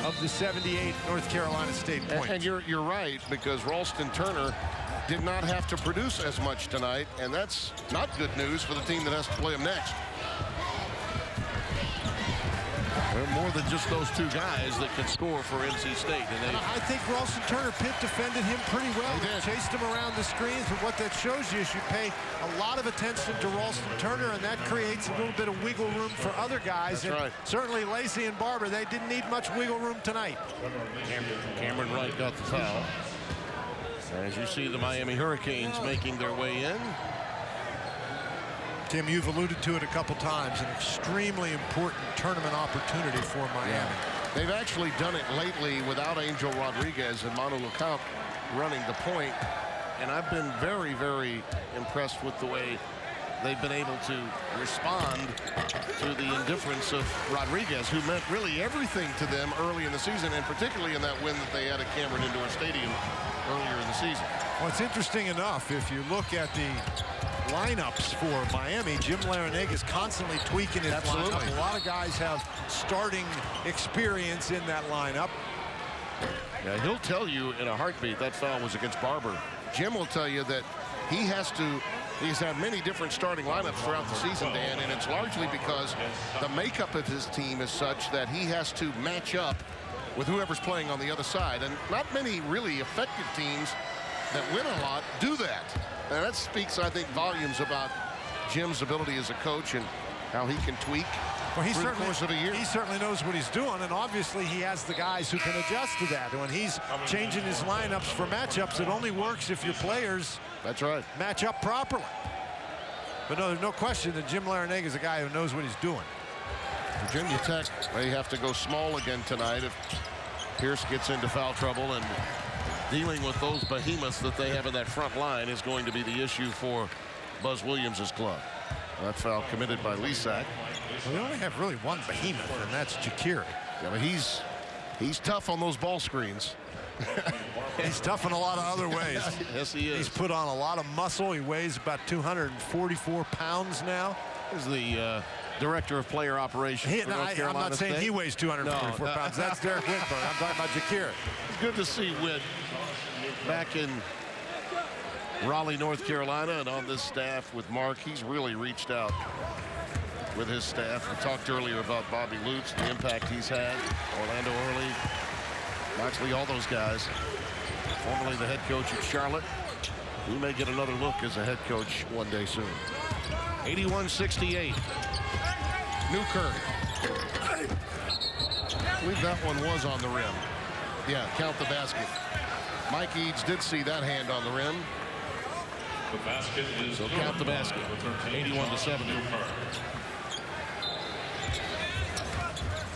of the 78 North Carolina State points. And you're right, because Ralston Turner did not have to produce as much tonight, and that's not good news for the team that has to play him next. There are more than just those two guys that can score for NC State. And I think Ralston Turner defended him pretty well. They did. Chased him around the screens, but what that shows you is you pay a lot of attention to Ralston Turner, and that creates a little bit of wiggle room for other guys. That's right. Certainly Lacey and Barber, they didn't need much wiggle room tonight. Cameron Wright got the foul. As you see the Miami Hurricanes making their way in. Tim, you've alluded to it a couple times, an extremely important tournament opportunity for Miami. Yeah. They've actually done it lately without Angel Rodriguez and Manu LeCount running the point. And I've been very, very impressed with the way they've been able to respond to the indifference of Rodriguez, who meant really everything to them early in the season, and particularly in that win that they had at Cameron Indoor Stadium earlier in the season. Well, it's interesting enough, if you look at the lineups for Miami, Jim Larrañaga is constantly tweaking his lineup. A lot of guys have starting experience in that lineup. Yeah, he'll tell you in a heartbeat that foul was against Barber. Jim will tell you that he's had many different starting lineups throughout the season, Dan, and it's largely because the makeup of his team is such that he has to match up with whoever's playing on the other side. And not many really effective teams that win a lot do that. And that speaks, I think, volumes about Jim's ability as a coach and how he can tweak through the course of a year. He certainly knows what he's doing, and obviously he has the guys who can adjust to that. When he's changing his lineups for matchups, it only works if your players match up properly. But no, there's no question that Jim Larrañaga is a guy who knows what he's doing. Virginia Tech may have to go small again tonight if Pierce gets into foul trouble, and dealing with those behemoths that they have in that front line is going to be the issue for Buzz Williams' club. That foul committed by Lisak. Well, we only have really one behemoth, and that's Jakiri. Yeah, but he's tough on those ball screens. He's tough in a lot of other ways. Yes, he is. He's put on a lot of muscle. He weighs about 244 pounds now. He's the director of player operations for North Carolina I'm not saying State. he weighs 244 pounds. That's Derek Whitburn. I'm talking about Jakiri. It's good to see Whit back in Raleigh, North Carolina, and on this staff with Mark. He's really reached out with his staff. We talked earlier about Bobby Lutz, the impact he's had. Orlando Early, Moxley, all those guys. Formerly the head coach at Charlotte. He may get another look as a head coach one day soon. 81-68. Newkirk. I believe that one was on the rim. Yeah, count the basket. Mike Eads did see that hand on the rim. The basket is so count the basket. 81-70.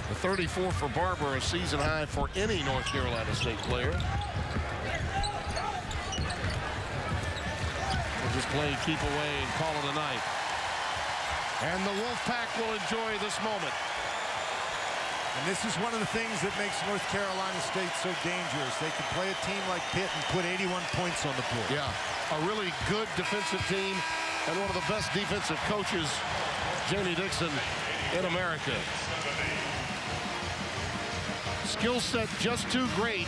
The 34 for Barber, a season high for any North Carolina State player. We'll just play keep away and call it a night. And the Wolfpack will enjoy this moment. And this is one of the things that makes North Carolina State so dangerous. They can play a team like Pitt and put 81 points on the board. Yeah, a really good defensive team and one of the best defensive coaches, Jamie Dixon, in America. Skill set just too great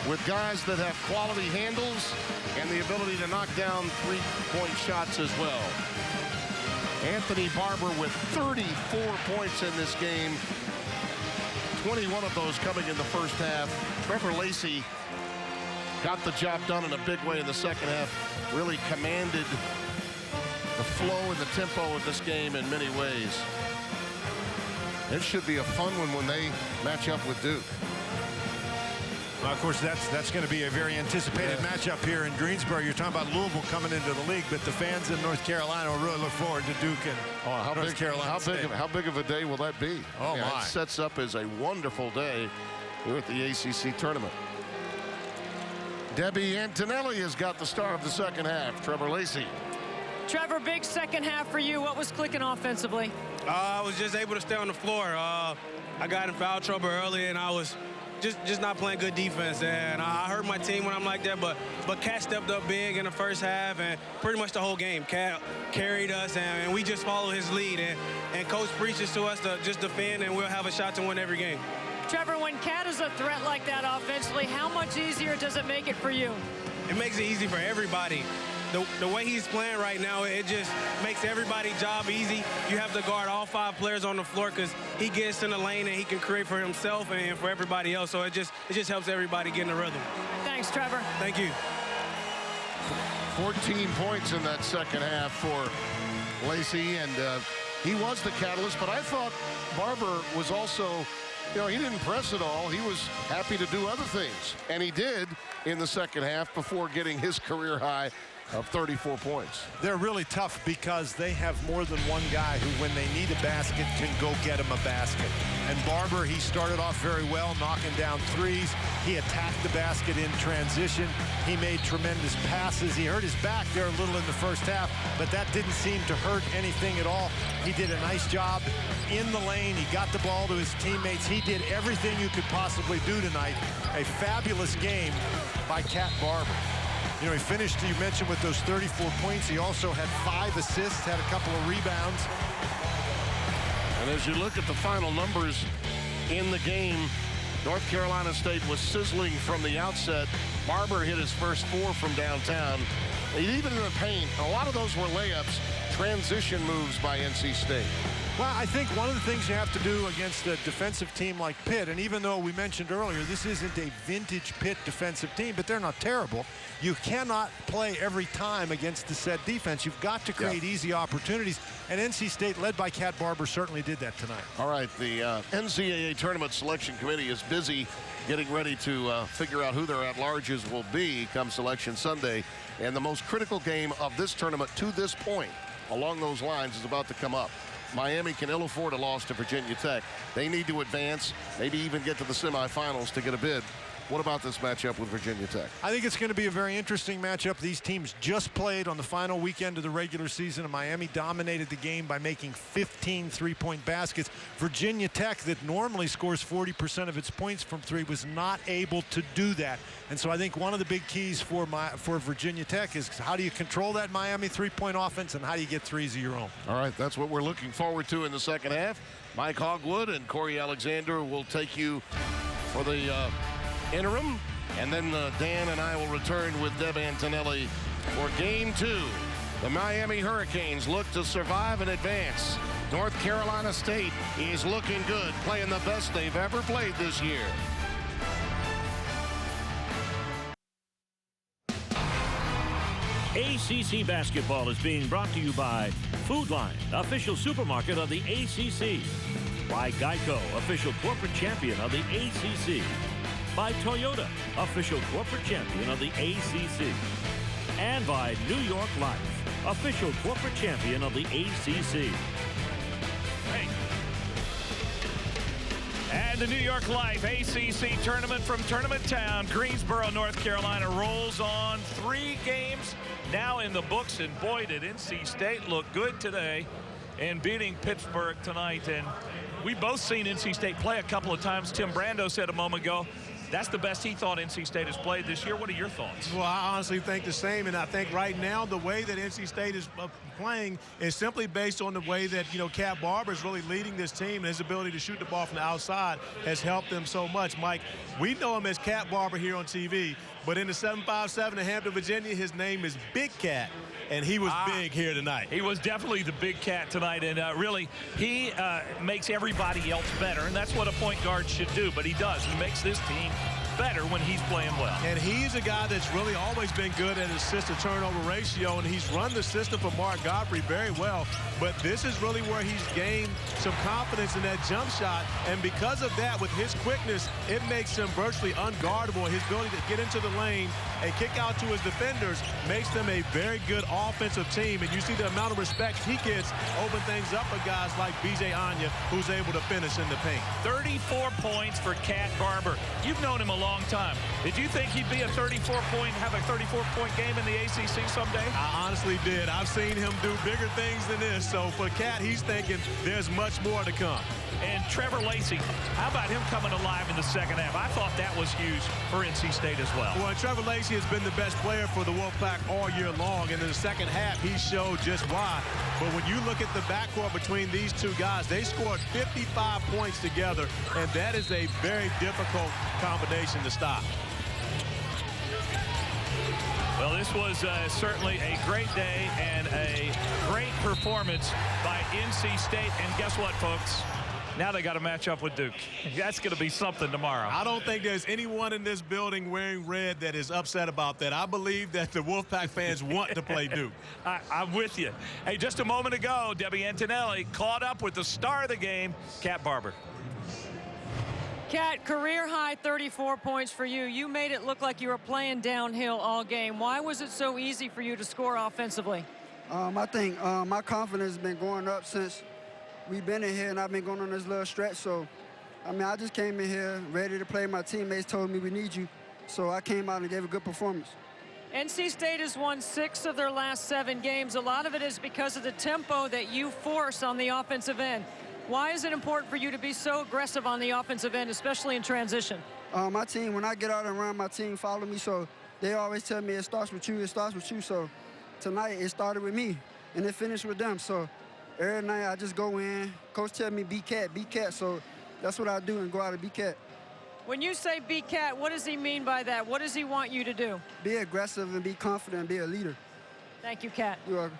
with guys that have quality handles and the ability to knock down three-point shots as well. Anthony Barber with 34 points in this game. 21 of those coming in the first half. Trevor Lacey got the job done in a big way in the second half. Really commanded the flow and the tempo of this game in many ways. It should be a fun one when they match up with Duke. Well, of course, that's going to be a very anticipated matchup here in Greensboro. You're talking about Louisville coming into the league, but the fans in North Carolina will really look forward to Duke and North Carolina State. How big of a day will that be? Oh, my. It sets up as a wonderful day here at the ACC tournament. Debbie Antonelli has got the star of the second half. Trevor Lacey. Trevor, big second half for you. What was clicking offensively? I was just able to stay on the floor. I got in foul trouble early, and I was just not playing good defense. And I hurt my team when I'm like that, but Cat stepped up big in the first half, and pretty much the whole game. Cat carried us, and we just follow his lead. And Coach preaches to us to just defend, and we'll have a shot to win every game. Trevor, when Cat is a threat like that offensively, how much easier does it make it for you? It makes it easy for everybody. The way he's playing right now, it just makes everybody's job easy. You have to guard all 5 players on the floor because he gets in the lane and he can create for himself and for everybody else. So it just helps everybody get in the rhythm. Thanks, Trevor. Thank you. 14 points in that second half for Lacey, and he was the catalyst. But I thought Barber was also, he didn't press at all. He was happy to do other things, and he did in the second half before getting his career high of 34 points. They're really tough because they have more than one guy who, when they need a basket, can go get him a basket. And Barber, he started off very well, knocking down threes. He attacked the basket in transition. He made tremendous passes. He hurt his back there a little in the first half, but that didn't seem to hurt anything at all. He did a nice job in the lane. He got the ball to his teammates. He did everything you could possibly do tonight. A fabulous game by Cat Barber. You know, he finished, you mentioned, with those 34 points. He also had 5 assists, had a couple of rebounds. And as you look at the final numbers in the game, North Carolina State was sizzling from the outset. Barber hit his first 4 from downtown. Even in the paint, a lot of those were layups, transition moves by NC State. Well, I think one of the things you have to do against a defensive team like Pitt, and even though we mentioned earlier this isn't a vintage Pitt defensive team, but they're not terrible, you cannot play every time against the set defense. You've got to create easy opportunities, and NC State, led by Cat Barber, certainly did that tonight. All right, the NCAA Tournament Selection Committee is busy getting ready to figure out who their at-larges will be come Selection Sunday, and the most critical game of this tournament to this point along those lines is about to come up. Miami can ill afford a loss to Virginia Tech. They need to advance, maybe even get to the semifinals to get a bid. What about this matchup with Virginia Tech? I think it's going to be a very interesting matchup. These teams just played on the final weekend of the regular season, and Miami dominated the game by making 15 three-point baskets. Virginia Tech, that normally scores 40% of its points from three, was not able to do that. And so I think one of the big keys for Virginia Tech is how do you control that Miami three-point offense, and how do you get threes of your own? All right, that's what we're looking forward to in the second half. Mike Hogwood and Corey Alexander will take you for the interim, and then Dan and I will return with Deb Antonelli for Game 2. The Miami Hurricanes look to survive and advance. North Carolina State is looking good, playing the best they've ever played this year. ACC basketball is being brought to you by Food Line, official supermarket of the ACC. By Geico, official corporate champion of the ACC. By Toyota, official corporate champion of the ACC. And by New York Life, official corporate champion of the ACC. Hey. And the New York Life ACC tournament from Tournament Town, Greensboro, North Carolina, rolls on. 3 games now in the books, and boy, did NC State look good today in beating Pittsburgh tonight. And we've both seen NC State play a couple of times. Tim Brando said a moment ago, that's the best he thought NC State has played this year. What are your thoughts? Well, I honestly think the same, and I think right now the way that NC State is playing is simply based on the way that, you know, Cat Barber is really leading this team, and his ability to shoot the ball from the outside has helped them so much. Mike, we know him as Cat Barber here on TV, but in the 757 in Hampton, Virginia, his name is Big Cat, and he was big here tonight. He was definitely the big cat tonight, and really, he makes everybody else better, and that's what a point guard should do, but he does. He makes this team better when he's playing well. And he's a guy that's really always been good at assist-to-turnover ratio, and he's run the system for Mark Godfrey very well. But this is really where he's gained some confidence in that jump shot, and because of that, with his quickness, it makes him virtually unguardable. His ability to get into the lane and kick out to his defenders makes them a very good offensive team, and you see the amount of respect he gets open things up for guys like B.J. Anya, who's able to finish in the paint. 34 points for Cat Barber. You've known him a long time. Did you think he'd be have a 34-point game in the ACC someday? I honestly did. I've seen him do bigger things than this. So for Cat, he's thinking there's much more to come. And Trevor Lacey, how about him coming alive in the second half? I thought that was huge for NC State as well. Well, Trevor Lacey has been the best player for the Wolfpack all year long, and in the second half, he showed just why. But when you look at the backcourt between these two guys, they scored 55 points together, and that is a very difficult combination to stop. Well, this was certainly a great day and a great performance by NC State. And guess what, folks? Now they got to match up with Duke. That's going to be something tomorrow. I don't think there's anyone in this building wearing red that is upset about that. I believe that the Wolfpack fans want to play Duke. I'm with you. Hey, just a moment ago, Debbie Antonelli caught up with the star of the game, Cat Barber. Cat, career high 34 points for you. You made it look like you were playing downhill all game. Why was it so easy for you to score offensively? I think my confidence has been going up since we've been in here, and I've been going on this little stretch. So, I mean, I just came in here ready to play. My teammates told me we need you, so I came out and gave a good performance. NC State has won 6 of their last 7 games. A lot of it is because of the tempo that you force on the offensive end. Why is it important for you to be so aggressive on the offensive end, especially in transition? My team, when I get out and run, my team follow me, so they always tell me it starts with you, it starts with you. So tonight it started with me, and it finished with them. So every night I just go in. Coach tell me be cat, so that's what I do and go out and be cat. When you say be cat, what does he mean by that? What does he want you to do? Be aggressive and be confident and be a leader. Thank you, Cat. You're welcome.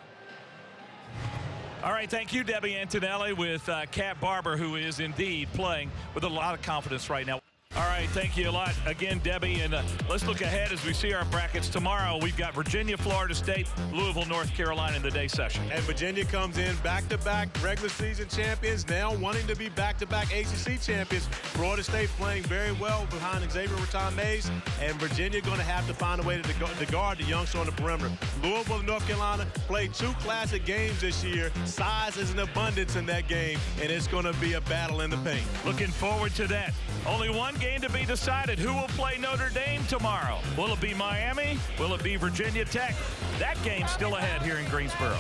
All right, thank you, Debbie Antonelli, with Cat Barber, who is indeed playing with a lot of confidence right now. All right, thank you a lot again, Debbie. And let's look ahead as we see our brackets tomorrow. We've got Virginia, Florida State, Louisville, North Carolina in the day session. And Virginia comes in back-to-back regular season champions, now wanting to be back-to-back ACC champions. Florida State playing very well behind Xavier Raton-Mays, and Virginia going to have to find a way to guard the youngster on the perimeter. Louisville and North Carolina played 2 classic games this year. Size is an abundance in that game, and it's going to be a battle in the paint. Looking forward to that. Only one game to be decided. Who will play Notre Dame tomorrow? Will it be Miami? Will it be Virginia Tech? That game's still ahead here in Greensboro.